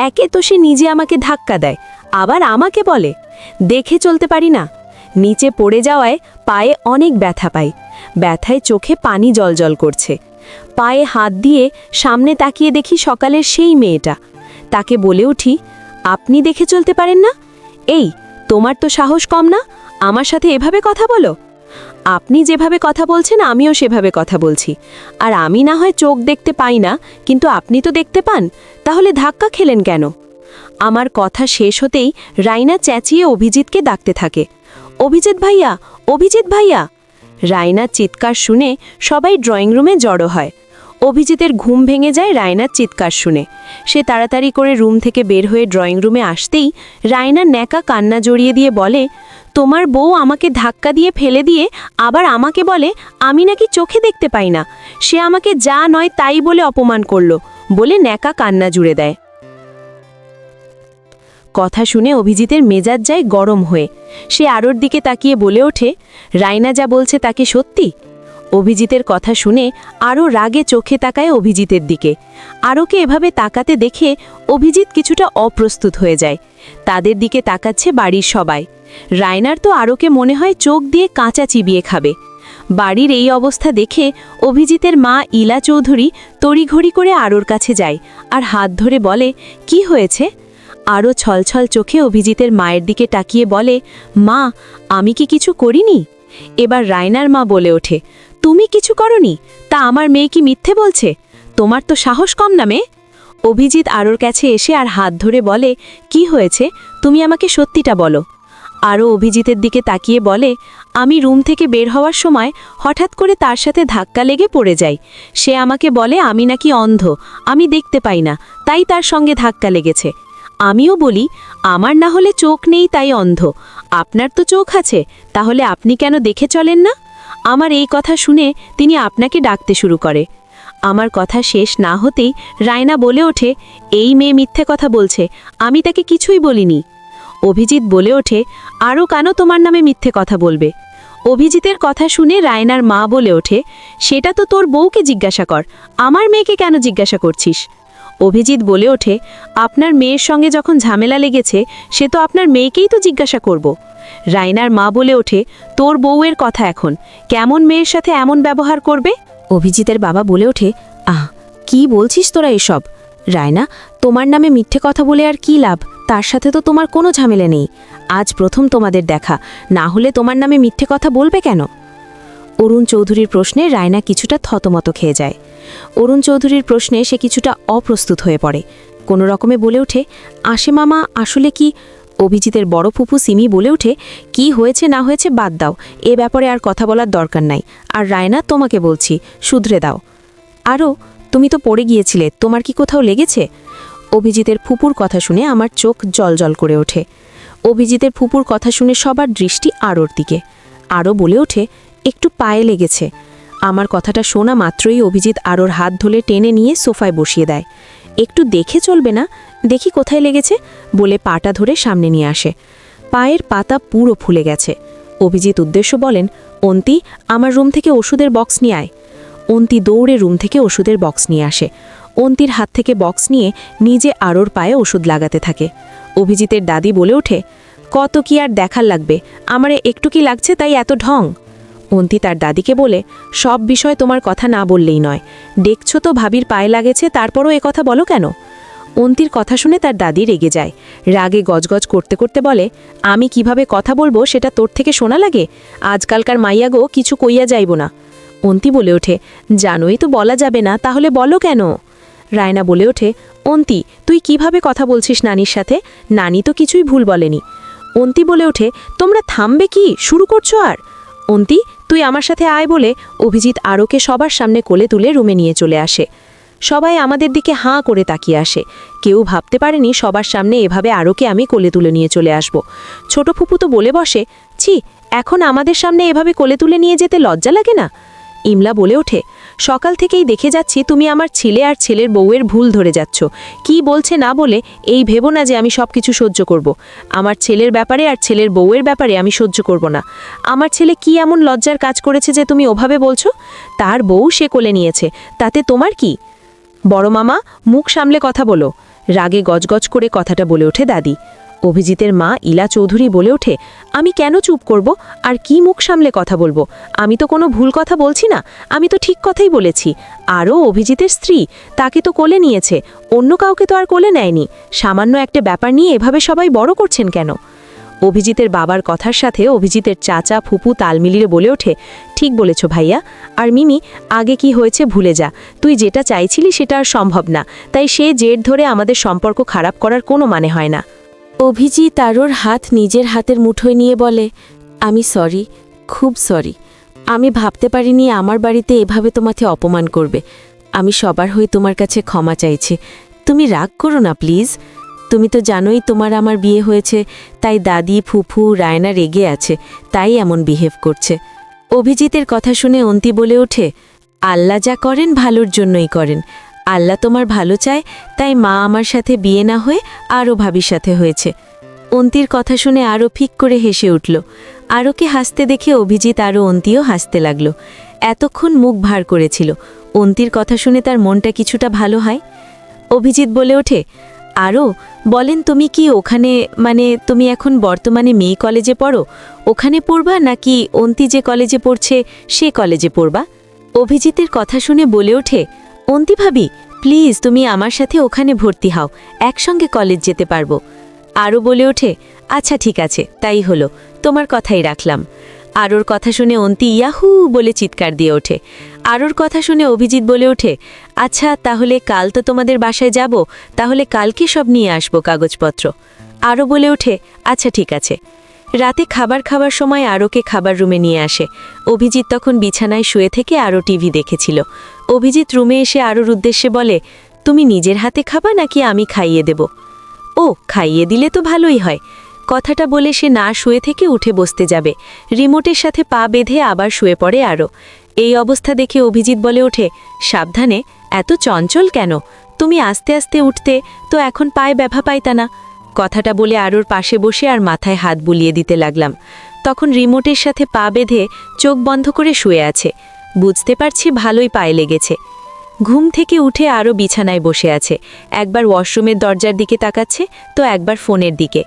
একে তো সে নিজে আমাকে ধাক্কা দেয়, আবার আমাকে বলে দেখে চলতে পারি না। নিচে পড়ে যাওয়ায় পায়ে অনেক ব্যথা পাই। ব্যথায় চোখে পানি জলজল করছে। পায়ে হাত দিয়ে সামনে তাকিয়ে দেখি সকালের সেই মেয়েটা। তাকে বলে উঠি, আপনি দেখে চলতে পারেন না? এই তোমার তো সাহস কম না, আমার সাথে এভাবে কথা বলো? আপনি যেভাবে কথা বলছেন আমিও সেভাবে কথা বলছি। আর আমি না হয় চোখ দেখতে পাই না, কিন্তু আপনি তো দেখতে পান, তাহলে ধাক্কা খেলেন কেন? আমার কথা শেষ হতেই রাইনা চেঁচিয়ে অভিজিৎকে ডাকতে থাকে, অভিজিৎ ভাইয়া, অভিজিৎ ভাইয়া। রাইনার চিৎকার শুনে সবাই ড্রয়িং রুমে জড়ো হয়। অভিজিতের ঘুম ভেঙে যায় রাইনার চিৎকার শুনে। সে তাড়াতাড়ি করে রুম থেকে বের হয়ে ড্রয়িং রুমে আসতেই রাইনার ন্যাকা কান্না জড়িয়ে দিয়ে বলে, তোমার বউ আমাকে ধাক্কা দিয়ে ফেলে দিয়ে আবার আমাকে বলে আমি নাকি চোখে দেখতে পাই না, সে আমাকে যা নয় তাই বলে অপমান করলো, বলে ন্যাকা কান্না জুড়ে দেয়। কথা শুনে অভিজিতের মেজাজ যায় গরম হয়ে। সে আরোর দিকে তাকিয়ে বলে ওঠে, রাইনা যা বলছে তাকে সত্যি? অভিজিতের কথা শুনে আরও রাগে চোখে তাকায় অভিজিতের দিকে। আরোকে এভাবে তাকাতে দেখে অভিজিৎ কিছুটা অপ্রস্তুত হয়ে যায়। তাদের দিকে তাকাচ্ছে বাড়ির সবাই। রাইনার তো আরোকে মনে হয় চোখ দিয়ে কাঁচা চিবিয়ে খাবে। বাড়ির এই অবস্থা দেখে অভিজিতের মা ইলা চৌধুরী তড়িঘড়ি করে আরোর কাছে যায় আর হাত ধরে বলে, কি হয়েছে? আরও ছলছল চোখে অভিজিতের মায়ের দিকে তাকিয়ে বলে, মা, আমি কি কিছু করিনি? এবার রাইনার মা বলে ওঠে, তুমি কিছু করনি? তা আমার মেয়ে কি মিথ্যে বলছে? তোমার তো সাহস কম না মেয়ে? অভিজিৎ আরোর কাছে এসে আর হাত ধরে বলে, কি হয়েছে, তুমি আমাকে সত্যিটা বলো। আরও অভিজিতের দিকে তাকিয়ে বলে, আমি রুম থেকে বের হওয়ার সময় হঠাৎ করে তার সাথে ধাক্কা লেগে পড়ে যাই। সে আমাকে বলে আমি নাকি অন্ধ, আমি দেখতে পাই না, তাই তার সঙ্গে ধাক্কা লেগেছে। আমিও বলি, আমার না হলে চোখ নেই তাই অন্ধ, আপনার তো চোখ আছে, তাহলে আপনি কেন দেখে চলেন না? আমার এই কথা শুনে তিনি আপনাকে ডাকতে শুরু করে। আমার কথা শেষ না হতেই রায়না বলে ওঠে, এই মেয়ে মিথ্যে কথা বলছে, আমি তাকে কিছুই বলিনি। অভিজিৎ বলে ওঠে, আরও কেন তোমার নামে মিথ্যে কথা বলবে? অভিজিতের কথা শুনে রায়নার মা বলে ওঠে, সেটা তো তোর বউকে জিজ্ঞাসা কর, আমার মেয়েকে কেন জিজ্ঞাসা করছিস? অভিজিৎ বলে ওঠে, আপনার মেয়ের সঙ্গে যখন ঝামেলা লেগেছে সে তো আপনার মেয়েকেই তো জিজ্ঞাসা করব। রায়নার মা বলে ওঠে, তোর বউয়ের কথা এখন, কেমন মেয়ের সাথে এমন ব্যবহার করবে? অভিজিতের বাবা বলে ওঠে, কি বলছিস তোরা এসব? রায়না, তোমার নামে মিথ্যে কথা বলে আর কি লাভ? তার সাথে তো তোমার কোনো ঝামেলা নেই। আজ প্রথম তোমাদের দেখা, না হলে তোমার নামে মিথ্যে কথা বলবে কেন? অরুণ চৌধুরীর প্রশ্নে রায়না কিছুটা থতমত খেয়ে যায়। অরুণ চৌধুরীর প্রশ্নে সে কিছুটা অপ্রস্তুত হয়ে পড়ে। কোনো রকমে বলে ওঠে, আসে মামা, আসলে কি? অভিজিতের বড় ফুপু সিমি বলে ওঠে, কি হয়েছে না হয়েছে বাদ দাও, এ ব্যাপারে আর কথা বলার দরকার নাই। আর রায়না, তোমাকে বলছি, শুধরে দাও। আরও, তুমি তো পড়ে গিয়েছিলে, তোমার কি কোথাও লেগেছে? অভিজিতের ফুপুর কথা শুনে আমার চোখ জলজল করে ওঠে। অভিজিতের ফুপুর কথা শুনে সবার দৃষ্টি আরোর দিকে। আরও বলে ওঠে, একটু পায়ে লেগেছে। আমার কথাটা শোনা মাত্রই অভিজিৎ আরোর হাত ধরে টেনে নিয়ে সোফায় বসিয়ে দেয়। একটু দেখে চলবে না? দেখি কোথায় লেগেছে, বলে পাটা ধরে সামনে নিয়ে আসে। পায়ের পাতা পুরো ফুলে গেছে। অভিজিৎ উদ্দেশ্য বলেন, অন্তি, আমার রুম থেকে ওষুধের বক্স নিয়ে আয়। অন্তি দৌড়ে রুম থেকে ওষুধের বক্স নিয়ে আসে। অন্তির হাত থেকে বক্স নিয়ে নিজে আরোর পায়ে ওষুধ লাগাতে থাকে। অভিজিতের দাদি বলে ওঠে, কত কি আর দেখার লাগবে, আমারে একটু কি লাগছে তাই এত ঢং? অন্তি তার দাদিকে বলে, সব বিষয় তোমার কথা না বললেই নয়, দেখছো তো ভাবির পায়ে লাগেছে, তারপরও এ কথা বলো কেন? অন্তির কথা শুনে তার দাদি রেগে যায়। রাগে গজগজ করতে করতে বলে, আমি কিভাবে কথা বলবো সেটা তোর থেকে শোনা লাগে? আজকালকার মাইয়াগো কিছু কইয়া যাইব না। অন্তি বলে ওঠে, জানোই তো বলা যাবে না, তাহলে বলো কেন? রায়না বলে ওঠে, অন্তি, তুই কিভাবে কথা বলছিস নানির সাথে? নানি তো কিছুই ভুল বলেনি। অন্তি বলে ওঠে, তোমরা থামবে কি, শুরু করছো আর? অন্তি, তুই আমার সাথে আয় বলে অভিজিৎ আরোকে সবার সামনে কোলে তুলে রুমে নিয়ে চলে আসে। সবাই আমাদের দিকে হাঁ করে তাকিয়ে আসে। কেউ ভাবতে পারেনি সবার সামনে এভাবে আরোকে আমি কোলে তুলে নিয়ে চলে আসব। ছোট ফুপু তো বলে বসে, ছি, এখন আমাদের সামনে এভাবে কোলে তুলে নিয়ে যেতে লজ্জা লাগে না? ইমলা বলে ওঠে, সকাল থেকেই দেখে যাচ্ছি তুমি আমার ছেলে আর ছেলের বউয়ের ভুল ধরে যাচ্ছ। কি বলছে না বলে এই ভেবো না যে আমি সব কিছু সহ্য করব। আমার ছেলের ব্যাপারে আর ছেলের বউয়ের ব্যাপারে আমি সহ্য করব না। আমার ছেলে কি এমন লজ্জার কাজ করেছে যে তুমি ওভাবে বলছো? তার বউ সে কোলে নিয়েছে, তাতে তোমার কি? বড় মামা, মুখ সামলে কথা বলো। রাগে গজগজ করে কথাটা বলে ওঠে দাদি। অভিজিতের মা ইলা চৌধুরী বলে ওঠে, আমি কেন চুপ করব আর কি মুখ সামলে কথা বলবো? আমি তো কোনো ভুল কথা বলছি না, আমি তো ঠিক কথাই বলেছি। আরও অভিজিতের স্ত্রী, তাকে তো কোলে নিয়েছে, অন্য কাউকে তো আর কোলে নেয়নি। সামান্য একটা ব্যাপার নিয়ে এভাবে সবাই বড় করছেন কেন? অভিজিতের বাবার কথার সাথে অভিজিতের চাচা ফুপু তাল মিলিয়ে বলে ওঠে, ঠিক বলেছ ভাইয়া। আর মিমি, আগে কি হয়েছে ভুলে যা, তুই যেটা চাইছিলি সেটা আর সম্ভব না, তাই সে জেদ ধরে আমাদের সম্পর্ক খারাপ করার কোনো মানে হয় না। অভিজিৎ আরোর হাত নিজের হাতের মুঠোয় নিয়ে বলে, আমি সরি, খুব সরি। আমি ভাবতে পারিনি আমার বাড়িতে এভাবে তোমাকে অপমান করবে। আমি সবার হয়ে তোমার কাছে ক্ষমা চাইছি। তুমি রাগ করো না প্লিজ। তুমি তো জানোই তোমার আমার বিয়ে হয়েছে, তাই দাদি ফুফু রায়না রেগে আছে, তাই এমন বিহেভ করছে। অভিজিতের কথা শুনে অন্তি বলে ওঠে, আল্লাহ যা করেন ভালোর জন্যই করেন। আল্লাহ তোমার ভালো চায়, তাই মা আমার সাথে বিয়ে না হয়ে আরও ভাবির সাথে হয়েছে। অন্তির কথা শুনে আরও ফিক করে হেসে উঠল। আরোকে হাসতে দেখে অভিজিৎ আরও অন্তিও হাসতে লাগল। এতক্ষণ মুখ ভার করেছিল, অন্তির কথা শুনে তার মনটা কিছুটা ভালো হয়। অভিজিৎ বলে ওঠে, আরও বলেন, তুমি কি ওখানে, মানে তুমি এখন বর্তমানে মেয়ে কলেজে পড়ো, ওখানে পড়বা নাকি অন্তি যে কলেজে পড়ছে সে কলেজে পড়বা? অভিজিতের কথা শুনে বলে ওঠে, অন্তি ভাবি, প্লিজ তুমি আমার সাথে ওখানে ভর্তি হও, একসঙ্গে কলেজ যেতে পারবো। আরও বলে ওঠে, আচ্ছা ঠিক আছে, তাই হলো, তোমার কথাই রাখলাম। আরোর কথা শুনে অন্তি ইয়াহু বলে চিৎকার দিয়ে ওঠে। আরোর কথা শুনে অভিজিৎ বলে ওঠে, আচ্ছা তাহলে কাল তো তোমাদের বাসায় যাব, তাহলে কালকে সব নিয়ে আসবো কাগজপত্র। আরও বলে ওঠে, আচ্ছা ঠিক আছে। রাতে খাবার সময় আরোকে খাবার রুমে নিয়ে আসে। অভিজিৎ তখন বিছানায় শুয়ে থেকে আরও টিভি দেখেছিল। অভিজিৎ রুমে এসে আরোর উদ্দেশ্যে বলে, তুমি নিজের হাতে খাবা নাকি আমি খাইয়ে দেব? ও, খাইয়ে দিলে তো ভালোই হয়। কথাটা বলে সে না শুয়ে থেকে উঠে বসতে যাবে, রিমোটের সাথে পা বেঁধে আবার শুয়ে পড়ে আরও। এই অবস্থা দেখে অভিজিৎ বলে ওঠে, সাবধানে, এত চঞ্চল কেন? তুমি আস্তে আস্তে উঠতে তো এখন পায়ে ব্যথা পাইতা না। কথাটা বলে আরোর পাশে বসে আর মাথায় হাত বুলিয়ে দিতে লাগলাম। তখন রিমোটের সাথে পা বেঁধে চোখ বন্ধ করে শুয়ে আছে। বুঝতে পারছি ভালোই পায়ে লেগেছে। ঘুম থেকে উঠে আরও বিছানায় বসে আছে। একবার ওয়াশরুমের দরজার দিকে তাকাচ্ছে তো একবার ফোনের দিকে।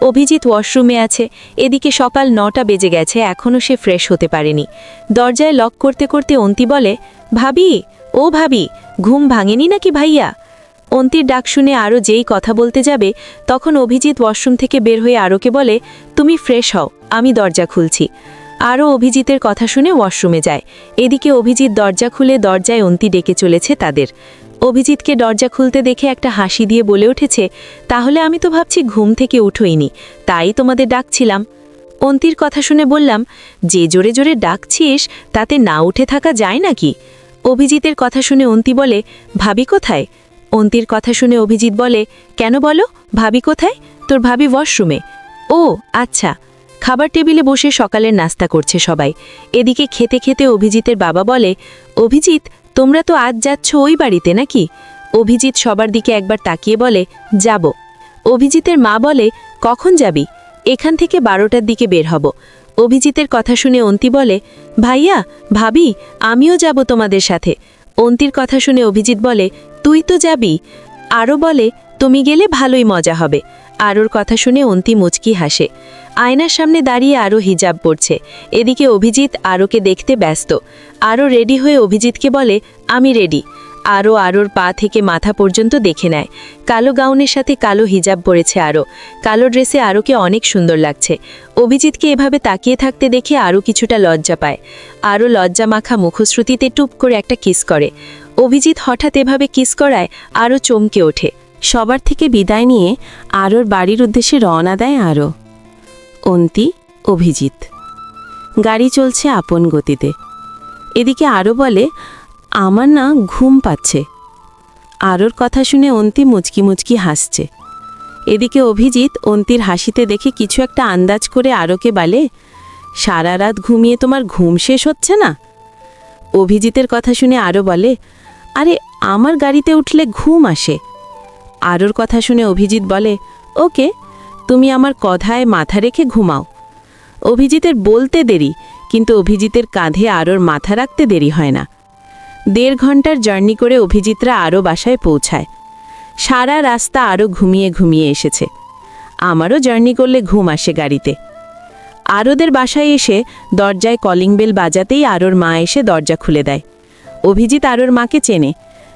অভিজিৎ ওয়াশরুমে আছে। এদিকে সকাল 9টা বেজে গেছে, এখনও সে ফ্রেশ হতে পারেনি। দরজায় লক করতে করতে অন্তি বলে, ভাবি, ও ভাবি, ঘুম ভাঙেনি নাকি ভাইয়া? অন্তির ডাক শুনে আরও যেই কথা বলতে যাবে তখন অভিজিৎ ওয়াশরুম থেকে বের হয়ে আরোকে বলে, তুমি ফ্রেশ হও, আমি দরজা খুলছি। আরও অভিজিতের কথা শুনে ওয়াশরুমে যায়। এদিকে অভিজিৎ দরজা খুলে দরজায় অন্তি ডেকে চলেছে তাদের। অভিজিৎকে দরজা খুলতে দেখে একটা হাসি দিয়ে বলে উঠেছে, তাহলে আমি তো ভাবছি ঘুম থেকে উঠোইনি, তাই তোমাদের ডাকছিলাম। অন্তির কথা শুনে বললাম, যে জোরে জোরে ডাকছিস তাতে না উঠে থাকা যায় নাকি? অভিজিতের কথা শুনে অন্তি বলে, ভাবি কোথায়? অন্তির কথা শুনে অভিজিৎ বলে, কেন বলো, ভাবি কোথায়? তোর ভাবি ওয়াশরুমে। ও আচ্ছা। খাবার টেবিলে বসে সকালের নাস্তা করছে সবাই। এদিকে খেতে খেতে অভিজিতের বাবা বলে, অভিজিৎ, তোমরা তো আজ যাচ্ছ ওই বাড়িতে নাকি? অভিজিৎ সবার দিকে একবার তাকিয়ে বলে, যাব। অভিজিতের মা বলে, কখন যাবি? এখান থেকে 12টার দিকে বের হব। অভিজিতের কথা শুনে অন্তি বলে, ভাইয়া, ভাবি, আমিও যাব তোমাদের সাথে। অন্তির কথা শুনে অভিজিৎ বলে, তুই তো যাবি। আরও বলে, তুমি গেলে ভালোই মজা হবে। আরোর কথা শুনে অন্তি মুচকি হাসে। আয়নার সামনে দাঁড়িয়ে আরও হিজাব পড়ছে। এদিকে অভিজিৎ আরোকে দেখতে ব্যস্ত। আরও রেডি হয়ে অভিজিৎকে বলে, আমি রেডি। আরোর পা থেকে মাথা পর্যন্ত দেখে নেয়। কালো গাউনের সাথে কালো হিজাব পরেছে আরও। কালো ড্রেসে আরোকে অনেক সুন্দর লাগছে। অভিজিৎকে এভাবে তাকিয়ে থাকতে দেখে আরও কিছুটা লজ্জা পায়। আরও লজ্জা মাখা মুখশ্রুতিতে টুপ করে একটা কিস করে। অভিজিৎ হঠাৎ এভাবে কিস করায় আরও চমকে ওঠে। সবার থেকে বিদায় নিয়ে আরোর বাড়ির উদ্দেশ্যে রওনা দেয় আরও। অন্তি, অভিজিৎ। গাড়ি চলছে আপন গতিতে। এদিকে আরও বলে, আমার না ঘুম পাচ্ছে। আরোর কথা শুনে অন্তি মুচকি মুচকি হাসছে। এদিকে অভিজিৎ অন্তির হাসিতে দেখে কিছু একটা আন্দাজ করে আরোকে বলে, সারা রাত ঘুমিয়ে তোমার ঘুম শেষ হচ্ছে না? অভিজিতের কথা শুনে আরও বলে, আরে আমার গাড়িতে উঠলে ঘুম আসে। আরোর কথা শুনে অভিজিৎ বলে, ওকে, তুমি আমার কথায় মাথা রেখে ঘুমাও। অভিজিতের বলতে দেরি, কিন্তু অভিজিতের কাঁধে আরোর মাথা রাখতে দেরি হয় না। 1.5 ঘন্টার জার্নি করে অভিজিৎরা আরও বাসায় পৌঁছায়। সারা রাস্তা আরও ঘুমিয়ে ঘুমিয়ে এসেছে। আমারও জার্নি করলে ঘুম আসে গাড়িতে। আরোদের বাসায় এসে দরজায় কলিং বেল বাজাতেই আরোর মা এসে দরজা খুলে দেয়। অভিজিৎ আরোর মাকে চেনে,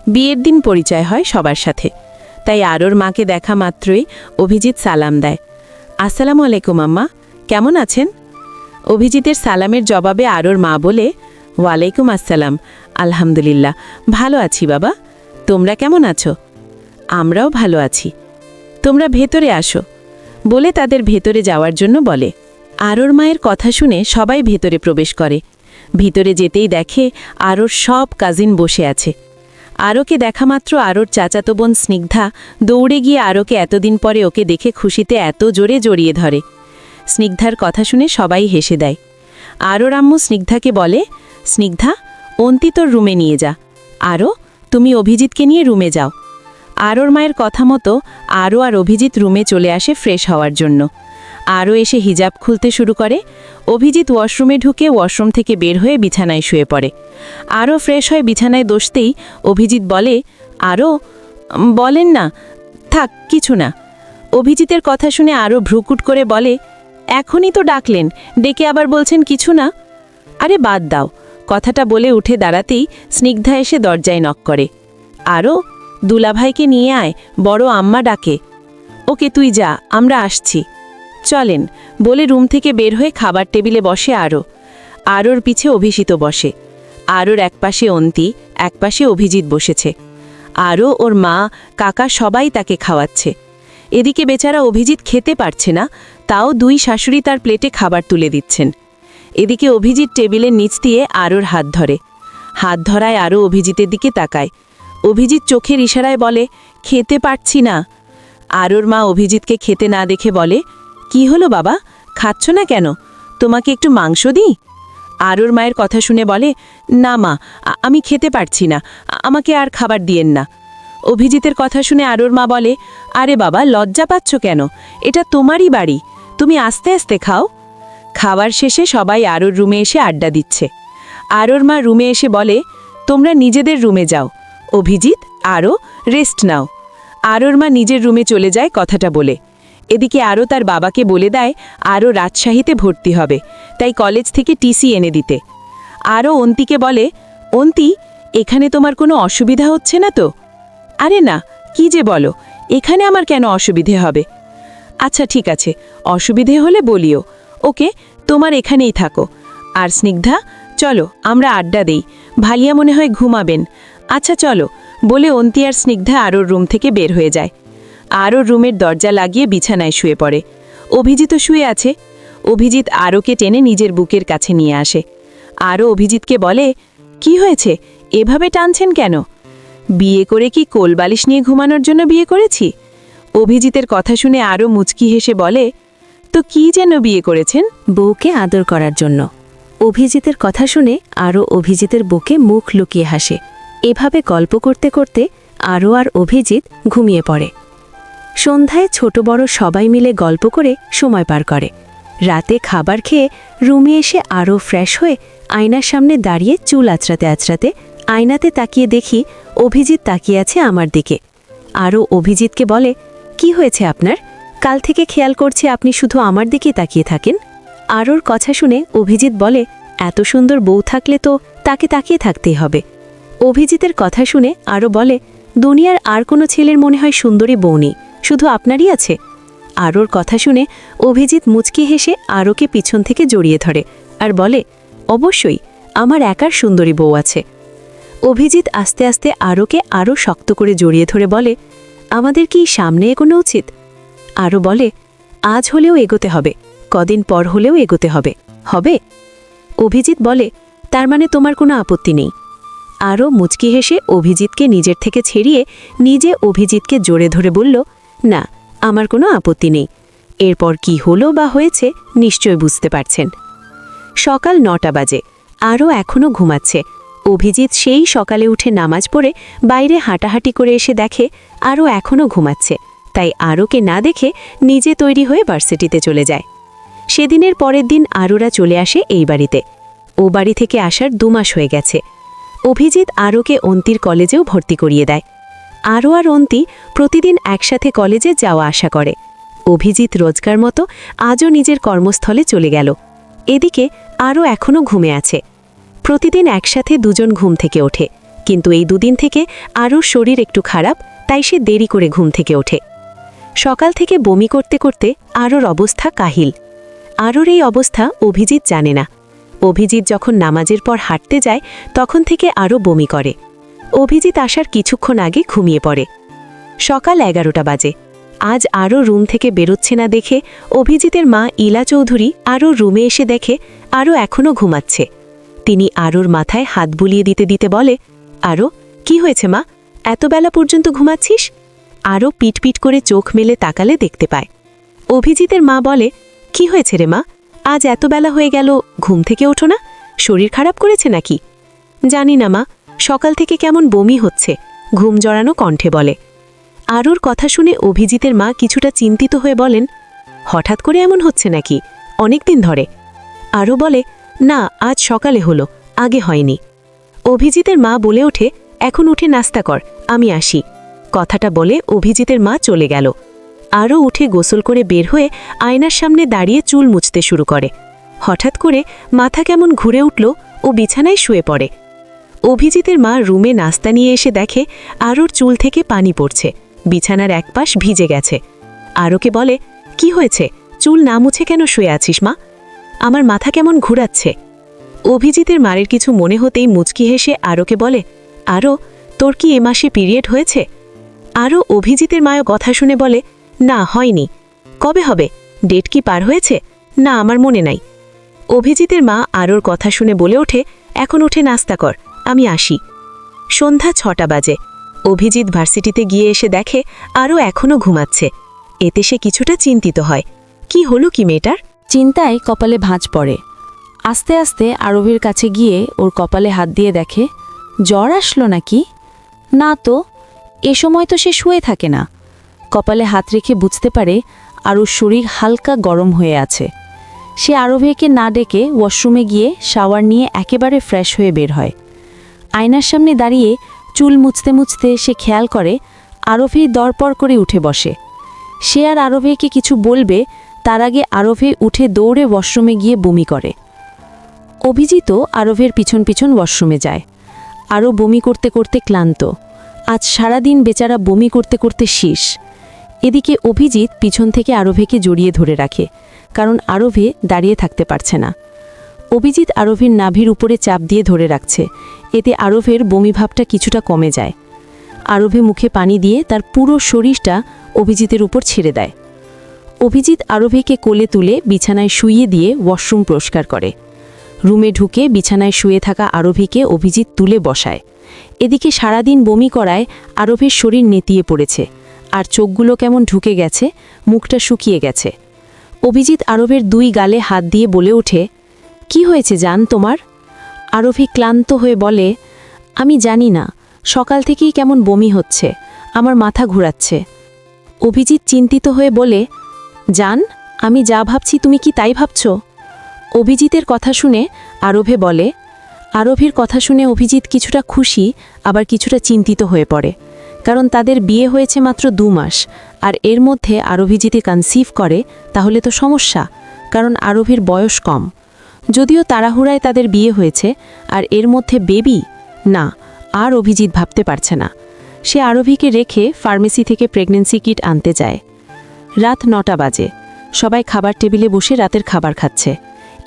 বিয়ের দিন পরিচয় হয় সবার সাথে। তাই আরোর মাকে দেখা মাত্রই অভিজিৎ সালাম দেয়, আসসালামু আলাইকুম আম্মা, কেমন আছেন? অভিজিতের সালামের জবাবে আরোর মা বলে, ওয়ালাইকুম আসসালাম, আলহামদুলিল্লাহ, ভালো আছি বাবা, তোমরা কেমন আছো? আমরাও ভালো আছি, তোমরা ভেতরে আসো, বলে তাদের ভেতরে যাওয়ার জন্য বলে। আরোর মায়ের কথা শুনে সবাই ভেতরে প্রবেশ করে। ভিতরে যেতেই দেখে আরোর সব কাজিন বসে আছে। আরোকে দেখা মাত্র আরোর চাচাতো বোন স্নিগ্ধা দৌড়ে গিয়ে আরোকে এতদিন পরে ওকে দেখে খুশিতে এত জোরে জড়িয়ে ধরে। স্নিগ্ধার কথা শুনে সবাই হেসে দেয়। আরোর আম্মু স্নিগ্ধাকে বলে, স্নিগ্ধা, অন্তি তোর রুমে নিয়ে যা। আরও, তুমি অভিজিৎকে নিয়ে রুমে যাও। আরোর মায়ের কথা মতো আরও আর অভিজিৎ রুমে চলে আসে ফ্রেশ হওয়ার জন্য। আরও এসে হিজাব খুলতে শুরু করে। অভিজিৎ ওয়াশরুমে ঢুকে ওয়াশরুম থেকে বের হয়ে বিছানায় শুয়ে পড়ে। আরও ফ্রেশ হয়ে বিছানায় দোষতেই অভিজিৎ বলে, আরও, বলেন না, থাক কিছু না। অভিজিতের কথা শুনে আরও ভ্রুকুট করে বলে, এখনই তো ডাকলেন, ডেকে আবার বলছেন কিছু না। আরে বাদ দাও। কথাটা বলে উঠে দাঁড়াতেই স্নিগ্ধা এসে দরজায় নক করে। আরও, দুলাভাইকে নিয়ে আয়, বড় আম্মা ডাকে। ওকে তুই যা, আমরা আসছি, চলেন, বলে রুম থেকে বের হয়ে খাবার টেবিলে বসে আরোর পিছে অভিজিৎ বসে। আরোর একপাশে অন্তি, একপাশে অভিজিৎ বসেছে। আরও, ওর মা, কাকা সবাই তাকে খাওয়াচ্ছে। এদিকে বেচারা অভিজিৎ খেতে পারছে না, তাও 2 শাশুড়ি তার প্লেটে খাবার তুলে দিচ্ছেন। এদিকে অভিজিৎ টেবিলের নিচ দিয়ে আরোর হাত ধরে। হাত ধরায় আরও অভিজিতের দিকে তাকায়। অভিজিৎ চোখের ইশারায় বলে, খেতে পারছি না। আরোর মা অভিজিৎকে খেতে না দেখে বলে, কি হলো বাবা, খাচ্ছ না কেন? তোমাকে একটু মাংস দিই? আরোর মায়ের কথা শুনে বলে, না মা, আমি খেতে পারছি না, আমাকে আর খাবার দিয়েন না। অভিজিতের কথা শুনে আরোর মা বলে, আরে বাবা, লজ্জা পাচ্ছ কেন? এটা তোমারই বাড়ি, তুমি আস্তে আস্তে খাও। খাবার শেষে সবাই আরোর রুমে এসে আড্ডা দিচ্ছে। আরোর মা রুমে এসে বলে, তোমরা নিজেদের রুমে যাও, অভিজিৎ আরও রেস্ট নাও। আরোর মা নিজের রুমে চলে যায় কথাটা বলে। এদিকে আরও তার বাবাকে বলে দেয় আরও রাজশাহীতে ভর্তি হবে, তাই কলেজ থেকে টিসি এনে দিতে। আরও অন্তিকে বলে, অন্তি, এখানে তোমার কোনো অসুবিধা হচ্ছে না তো? আরে না, কি যে বলো, এখানে আমার কেন অসুবিধে হবে? আচ্ছা ঠিক আছে, অসুবিধে হলে বলিও। ওকে, তোমার এখানেই থাকো। আর স্নিগ্ধা, চলো আমরা আড্ডা দেই, ভালিয়া মনে হয় ঘুমাবেন। আচ্ছা চলো, বলে অন্তি আর স্নিগ্ধা আরোর রুম থেকে বের হয়ে যায়। আরোর রুমের দরজা লাগিয়ে বিছানায় শুয়ে পড়ে। অভিজিৎও শুয়ে আছে। অভিজিৎ আরোকে টেনে নিজের বুকের কাছে নিয়ে আসে। আরও অভিজিৎকে বলে, কি হয়েছে, এভাবে টানছেন কেন? বিয়ে করে কি কোলবালিশ নিয়ে ঘুমানোর জন্য বিয়ে করেছি? অভিজিতের কথা শুনে আরও মুচকি হেসে বলে, তো কি যেন বিয়ে করেছেন? বউকে আদর করার জন্য। অভিজিতের কথা শুনে আরও অভিজিতের বুকে মুখ লুকিয়ে হাসে। এভাবে গল্প করতে করতে আরও আর অভিজিৎ ঘুমিয়ে পড়ে। সন্ধ্যায় ছোট বড় সবাই মিলে গল্প করে সময় পার করে। রাতে খাবার খেয়ে রুমে এসে আরও ফ্রেশ হয়ে আয়নার সামনে দাঁড়িয়ে চুল আঁচড়াতে আঁচড়াতে আয়নাতে তাকিয়ে দেখি অভিজিৎ তাকিয়ে আছে আমার দিকে। আরও অভিজিৎকে বলে, কি হয়েছে আপনার? কাল থেকে খেয়াল করছে আপনি শুধু আমার দিকে তাকিয়ে থাকেন। আরোর কথা শুনে অভিজিৎ বলে, এত সুন্দর বউ থাকলে তো তাকে তাকিয়ে থাকতেই হবে। অভিজিতের কথা শুনে আরও বলে, দুনিয়ার আর কোনো ছেলের মনে হয় সুন্দরী বউ নেই, শুধু আপনারই আছে। আরোর কথা শুনে অভিজিৎ মুচকি হেসে আরোকে পিছন থেকে জড়িয়ে ধরে আর বলে, অবশ্যই আমার একার সুন্দরী বউ আছে। অভিজিৎ আস্তে আস্তে আরোকে আরও শক্ত করে জড়িয়ে ধরে বলে, আমাদের কি সামনে এগোনো উচিত? আরও বলে, আজ হলেও এগোতে হবে, কদিন পর হলেও এগোতে হবে, হবে? অভিজিৎ বলে, তার মানে তোমার কোনো আপত্তি নেই? আরও মুচকি হেসে অভিজিৎকে নিজের থেকে ছেড়িয়ে নিজে অভিজিৎকে জোরে ধরে বলল, না, আমার কোনো আপত্তি নেই। এরপর কি হলো বা হয়েছে নিশ্চয় বুঝতে পারছেন। সকাল ৯টা বাজে। আরও এখনও ঘুমাচ্ছে। অভিজিৎ সেই সকালে উঠে নামাজ পড়ে বাইরে হাঁটাহাঁটি করে এসে দেখে আরও এখনও ঘুমাচ্ছে, তাই আরোকে না দেখে নিজে তৈরি হয়ে ভার্সিটিতে চলে যায়। সেদিনের পরের দিন আরোরা চলে আসে এই বাড়িতে। ও বাড়ি থেকে আসার ২ মাস হয়ে গেছে। অভিজিৎ আরোকে অন্তির কলেজেও ভর্তি করিয়ে দেয়। আরও আর অন্তি প্রতিদিন একসাথে কলেজে যাওয়া আসা করে। অভিজিৎ রোজগার মতো আজও নিজের কর্মস্থলে চলে গেল। এদিকে আরও এখনও ঘুমে আছে। প্রতিদিন একসাথে দুজন ঘুম থেকে ওঠে, কিন্তু এই ২ দিন থেকে আরও শরীর একটু খারাপ, তাই সে দেরি করে ঘুম থেকে ওঠে। সকাল থেকে বমি করতে করতে আরোর অবস্থা কাহিল। আরোর এই অবস্থা অভিজিৎ জানে না। অভিজিৎ যখন নামাজের পর হাঁটতে যায় তখন থেকে আরও বমি করে। অভিজিৎ আসার কিছুক্ষণ আগে ঘুমিয়ে পড়ে। সকাল ১১টা বাজে। আজ আরও রুম থেকে বেরোচ্ছে না দেখে অভিজিতের মা ইলা চৌধুরী আরও রুমে এসে দেখে আরও এখনও ঘুমাচ্ছে। তিনি আরোর মাথায় হাত বুলিয়ে দিতে দিতে বলে, আরও, কি হয়েছে মা, এত বেলা পর্যন্ত ঘুমাচ্ছিস? আরও পিটপিট করে চোখ মেলে তাকালে দেখতে পায়। অভিজিতের মা বলে, কি হয়েছে রে মা, আজ এত বেলা হয়ে গেল, ঘুম থেকে ওঠো না? শরীর খারাপ করেছে নাকি? জানি না মা, সকাল থেকে কেমন বমি হচ্ছে, ঘুম জড়ানো কণ্ঠে বলে। আরোর কথা শুনে অভিজিতের মা কিছুটা চিন্তিত হয়ে বলেন, হঠাৎ করে এমন হচ্ছে নাকি, অনেক দিন ধরে? আরও বলে, না, আজ সকালে হলো, আগে হয়নি। অভিজিতের মা বলে ওঠে, এখন উঠে নাস্তা কর, আমি আসি। কথাটা বলে অভিজিতের মা চলে গেল। আরও উঠে গোসল করে বের হয়ে আয়নার সামনে দাঁড়িয়ে চুল মুছতে শুরু করে। হঠাৎ করে মাথা কেমন ঘুরে উঠল ও বিছানায় শুয়ে পড়ে। অভিজিতের মা রুমে নাস্তা নিয়ে এসে দেখে আরোর চুল থেকে পানি পড়ছে, বিছানার এক পাশ ভিজে গেছে। আরোকে বলে, কি হয়েছে, চুল না মুছে কেন শুয়ে আছিস মা? আমার মাথা কেমন ঘুরাচ্ছে। অভিজিতের মায়ের কিছু মনে হতেই মুচকি হেসে আরোকে বলে, আরও, তোর কি এ মাসে পিরিয়ড হয়েছে? আরও অভিজিতের মায়ের কথা শুনে বলে, না, হয়নি। কবে হবে, ডেট কি পার হয়েছে? না, আমার মনে নাই। অভিজিতের মা আরোর কথা শুনে বলে ওঠে, এখন উঠে নাস্তা কর, আমি আসি। সন্ধ্যা ৬টা বাজে। অভিজিৎ ভার্সিটিতে গিয়ে এসে দেখে আরও এখনও ঘুমাচ্ছে। এতে সে কিছুটা চিন্তিত হয়। কি হলো কি মেয়েটার? চিন্তায় কপালে ভাঁজ পড়ে। আস্তে আস্তে আরবের কাছে গিয়ে ওর কপালে হাত দিয়ে দেখে, জ্বর আসলো নাকি? না তো, এ সময় তো সে শুয়ে থাকে না। কপালে হাত রেখে বুঝতে পারে আর ওর শরীর হালকা গরম হয়ে আছে। সে আরোভীকে না ডেকে ওয়াশরুমে গিয়ে শাওয়ার নিয়ে একেবারে ফ্রেশ হয়ে বের হয়। আয়নার সামনে দাঁড়িয়ে চুল মুছতে মুছতে সে খেয়াল করে আরোভী দরপড় করে উঠে বসে। সে আর আরোভীকে কিছু বলবে তার আগে আরোভী উঠে দৌড়ে ওয়াশরুমে গিয়ে বমি করে। অভিজিৎ আরোভের পিছন পিছন ওয়াশরুমে যায়। আরও বমি করতে করতে ক্লান্ত। আজ সারাদিন বেচারা বমি করতে করতে শীষ। এদিকে অভিজিৎ পিছন থেকে আরোভীকে জড়িয়ে ধরে রাখে, কারণ আরোভী দাঁড়িয়ে থাকতে পারছে না। অভিজিৎ আরোভীর নাভির উপরে চাপ দিয়ে ধরে রাখছে, এতে আরোভের বমি ভাবটা কিছুটা কমে যায়। আরোভী মুখে পানি দিয়ে তার পুরো শরীরটা অভিজিতের উপর ছেড়ে দেয়। অভিজিৎ আরোভীকে কোলে তুলে বিছানায় শুইয়ে দিয়ে ওয়াশরুম পরিষ্কার করে। রুমে ঢুকে বিছানায় শুয়ে থাকা আরোভীকে অভিজিৎ তুলে বসায়। এদিকে সারাদিন বমি করায় আরোভীর শরীর নেতিয়ে পড়েছে, আর চোখগুলো কেমন ঢুকে গেছে, মুখটা শুকিয়ে গেছে। অভিজিৎ আরোভের 2 গালে হাত দিয়ে বলে ওঠে, কি হয়েছে জান তোমার? আরোভী ক্লান্ত হয়ে বলে, আমি জানি না, সকাল থেকেই কেমন বমি হচ্ছে, আমার মাথা ঘুরাচ্ছে। অভিজিৎ চিন্তিত হয়ে বলে, জান, আমি যা ভাবছি তুমি কি তাই ভাবছ? অভিজিতের কথা শুনে আরোভে বলে। আরোভীর কথা শুনে অভিজিৎ কিছুটা খুশি, আবার কিছুটা চিন্তিত হয়ে পড়ে, কারণ তাদের বিয়ে হয়েছে মাত্র 2 মাস, আর এর মধ্যে আরোভী যদি কনসিভ করে তাহলে তো সমস্যা, কারণ আরোভীর বয়স কম। যদিও তাড়াহুড়ায় তাদের বিয়ে হয়েছে, আর এর মধ্যে বেবি না, আর অভিজিৎ ভাবতে পারছে না। সে আরোভীকে রেখে ফার্মেসি থেকে প্রেগন্যান্সি কিট আনতে যায়। রাত 9টা বাজে। সবাই খাবার টেবিলে বসে রাতের খাবার খাচ্ছে।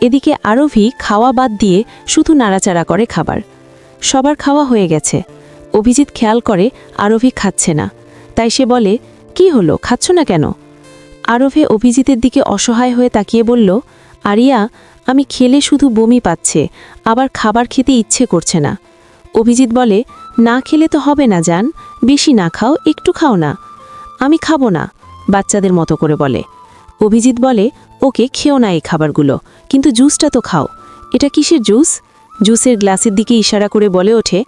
এদিকে আরোভী খাওয়া বাদ দিয়ে শুধু নাড়াচাড়া করে খাবার। সবার খাওয়া হয়ে গেছে। অভিজিৎ খেয়াল করে আরোভী খাচ্ছে না, তাই সে বলে, কি হলো, খাচ্ছ না কেন? আরোভী অভিজিতের দিকে অসহায় হয়ে তাকিয়ে বলল, আরিয়া, আমি খেলে শুধু বমি পাচ্ছে, আবার খাবার খেতে ইচ্ছে করছে না। অভিজিৎ বলে, না খেলে তো হবে না জান, বেশি না খাও, একটু খাও না। আমি খাবো না, বাচ্চাদের মতো করে বলে। অভিজিৎ বলে, ওকে, খেও না এই খাবারগুলো, কিন্তু জুসটা তো খাও। এটা কিসের জুস? জুসের গ্লাসের দিকে ইশারা করে বলে ওঠে,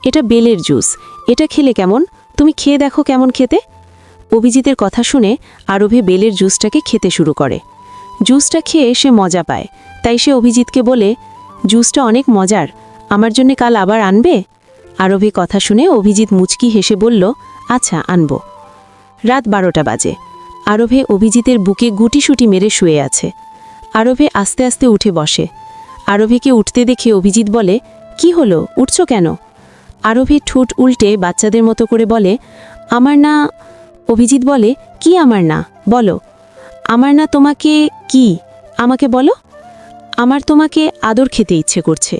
এটা বেলের জুস, এটা খেলে কেমন, তুমি খেয়ে দেখো কেমন খেতে। অভিজিতের কথা শুনে আরোভী বেলের জুসটাকে খেতে শুরু করে। জুসটা খেয়ে সে মজা পায়, তাই সে অভিজিৎকে বলে, জুসটা অনেক মজার, আমার জন্য কাল আবার আনবে? আরোভী কথা শুনে অভিজিৎ মুচকি হেসে বলল, আচ্ছা, আনব। রাত 12টা বাজে। আরোভী অভিজিতের বুকে গুটিসুটি মেরে শুয়ে আছে। আরোভী আস্তে আস্তে উঠে বসে। আরোভীকে উঠতে দেখে অভিজিৎ বলে, কি হলো, উঠছ কেন? আরোভী ঠোঁট উল্টে বাচ্চাদের মতো করে বলে, আমার না। অভিজিৎ বলে, কি আমার না, বলো। আমার না তোমাকে। কি? আমাকে বলো। আমার তোমাকে আদর খেতে ইচ্ছে করছে।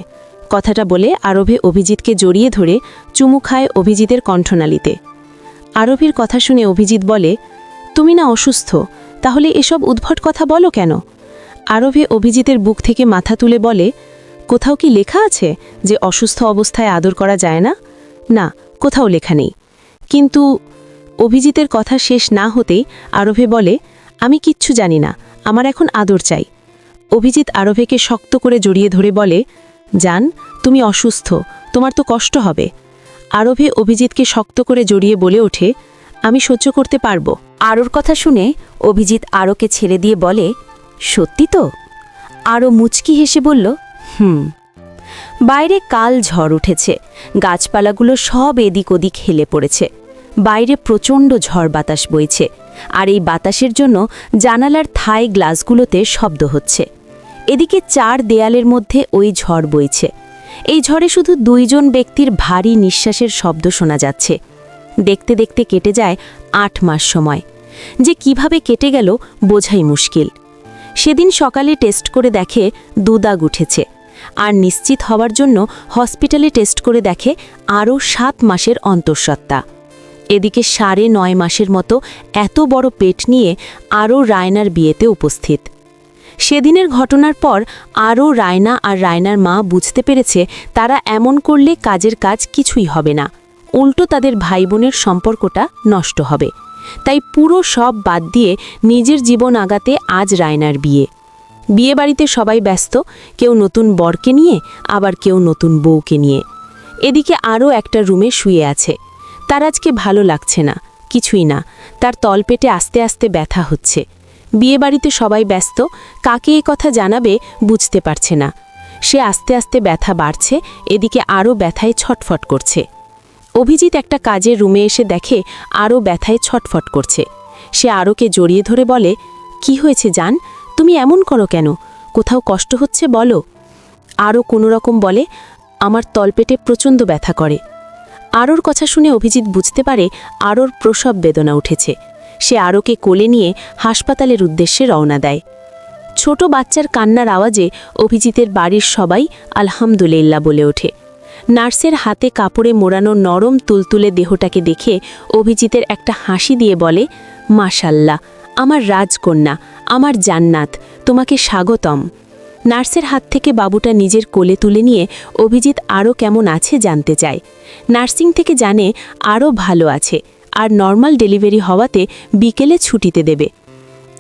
কথাটা বলে আরোভী অভিজিৎকে জড়িয়ে ধরে চুমু খায় অভিজিতের কণ্ঠনালীতে। আরোভীর কথা শুনে অভিজিৎ বলে, তুমি না অসুস্থ, তাহলে এসব উদ্ভট কথা বলো কেন? আরোভী অভিজিতের বুক থেকে মাথা তুলে বলে, কোথাও কি লেখা আছে যে অসুস্থ অবস্থায় আদর করা যায় না? না, কোথাও লেখা নেই। কিন্তু অভিজিতের কথা শেষ না হতেই আরোভী বলে, আমি কিচ্ছু জানি না, আমার এখন আদর চাই। অভিজিৎ আরোভীকে শক্ত করে জড়িয়ে ধরে বলে, জান, তুমি অসুস্থ, তোমার তো কষ্ট হবে। আরোভী অভিজিৎকে শক্ত করে জড়িয়ে বলে ওঠে, আমি সহ্য করতে পারবো। আরোর কথা শুনে অভিজিৎ আরোকে ছেড়ে দিয়ে বলে, সত্যি তো? আরও মুচকি হেসে বলল, বাইরে কাল ঝড় উঠেছে, গাছপালাগুলো সব এদিক ওদিক হেলে পড়েছে। বাইরে প্রচণ্ড ঝড় বাতাস বইছে, আর এই বাতাসের জন্য জানালার থাই গ্লাসগুলোতে শব্দ হচ্ছে। এদিকে 4 দেয়ালের মধ্যে ওই ঝড় বইছে। এই ঝড়ে শুধু 2 জন ব্যক্তির ভারী নিঃশ্বাসের শব্দ শোনা যাচ্ছে। দেখতে দেখতে কেটে যায় 8 মাস সময়, যে কিভাবে কেটে গেল বোঝাই মুশকিল। সেদিন সকালে টেস্ট করে দেখে 2 দাগ উঠেছে, আর নিশ্চিত হওয়ার জন্য হসপিটালে টেস্ট করে দেখে আরও 7 মাসের অন্তঃসত্ত্বা। এদিকে 9.5 মাসের মতো এত বড় পেট নিয়ে আরও রায়নার বিয়েতে উপস্থিত। সেদিনের ঘটনার পর আরও রায়না আর রায়নার মা বুঝতে পেরেছে তারা এমন করলে কাজের কাজ কিছুই হবে না, উল্টো তাদের ভাই বোনের সম্পর্কটা নষ্ট হবে। তাই পুরো সব বাদ দিয়ে নিজের জীবন আগাতে আজ রায়নার বিয়ে। বিয়ে বাড়িতে সবাই ব্যস্ত, কেউ নতুন বরকে নিয়ে, আবার কেউ নতুন বউকে নিয়ে। এদিকে আরও একটা রুমে শুয়ে আছে। তার আজকে ভালো লাগছে না, কিছুই না, তার তলপেটে আস্তে আস্তে ব্যথা হচ্ছে। বিয়েবাড়িতে সবাই ব্যস্ত, কাকে এ কথা জানাবে বুঝতে পারছে না। সে আস্তে আস্তে ব্যথা বাড়ছে, এদিকে আরও ব্যথায় ছটফট করছে। অভিজিৎ একটা কাজের রুমে এসে দেখে আরও ব্যথায় ছটফট করছে। সে আরোকে জড়িয়ে ধরে বলে, কি হয়েছে জান, তুমি এমন করো কেন? কোথাও কষ্ট হচ্ছে বলো। আরও কোনো রকম বলে, আমার তলপেটে প্রচণ্ড ব্যথা করে। আরোর কথা শুনে অভিজিৎ বুঝতে পারে আরোর প্রসব বেদনা উঠেছে। সে আরোকে কোলে নিয়ে হাসপাতালের উদ্দেশ্যে রওনা দেয়। ছোট বাচ্চার কান্নার আওয়াজে অভিজিতের বাড়ির সবাই আলহামদুলিল্লাহ বলে ওঠে। নার্সের হাতে কাপড়ে মোড়ানো নরম তুলতুলে দেহটাকে দেখে অভিজিতের একটা হাসি দিয়ে বলে, মাশাল্লাহ, আমার রাজকন্যা, আমার জান্নাত, তোমাকে স্বাগতম। নার্সের হাত থেকে বাবুটা নিজের কোলে তুলে নিয়ে অভিজিৎ আরও কেমন আছে জানতে চায়। নার্সিং থেকে জানে আরও ভালো আছে, আর নর্মাল ডেলিভারি হওয়াতে বিকেলে ছুটিতে দেবে।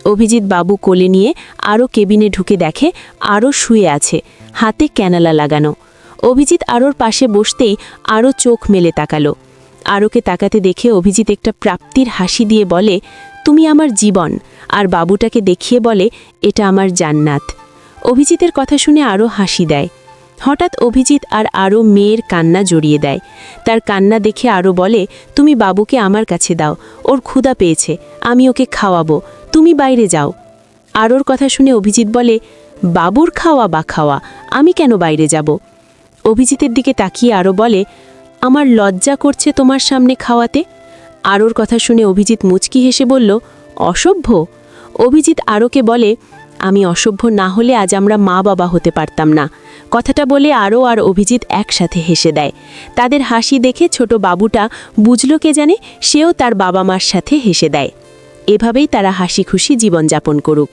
অভিজিৎ বাবু কোলে নিয়ে আরও কেবিনে ঢুকে দেখে আরও শুয়ে আছে, হাতে ক্যানালা লাগানো। অভিজিৎ আরোর পাশে বসতেই আরও চোখ মেলে তাকালো। আরোকে তাকাতে দেখে অভিজিৎ একটা প্রাপ্তির হাসি দিয়ে বলে, তুমি আমার জীবন, আর বাবুটাকে দেখিয়ে বলে, এটা আমার জান্নাত। অভিজিতের কথা শুনে আরও হাসি দেয়। হঠাৎ অভিজিৎ আর আরও মেয়ের কান্না জড়িয়ে দেয়। তার কান্না দেখে আরও বলে, তুমি বাবুকে আমার কাছে দাও, ওর ক্ষুধা পেয়েছে, আমি ওকে খাওয়াবো, তুমি বাইরে যাও। আরোর কথা শুনে অভিজিৎ বলে, বাবুর খাওয়া বা খাওয়া, আমি কেন বাইরে যাব? অভিজিতের দিকে তাকিয়ে আরও বলে, আমার লজ্জা করছে তোমার সামনে খাওয়াতে। আরোর কথা শুনে অভিজিৎ মুচকি হেসে বলল, অসভ্য। অভিজিৎ আরোকে বলে, আমি অসভ্য না হলে আজ আমরা মা বাবা হতে পারতাম না। কথাটা বলে আরও আর অভিজিৎ একসাথে হেসে দেয়। তাদের হাসি দেখে ছোট বাবুটা বুঝল কে জানে, সেও তার বাবা মার সাথে হেসে দেয়। এভাবেই তারা হাসি খুশি জীবনযাপন করুক।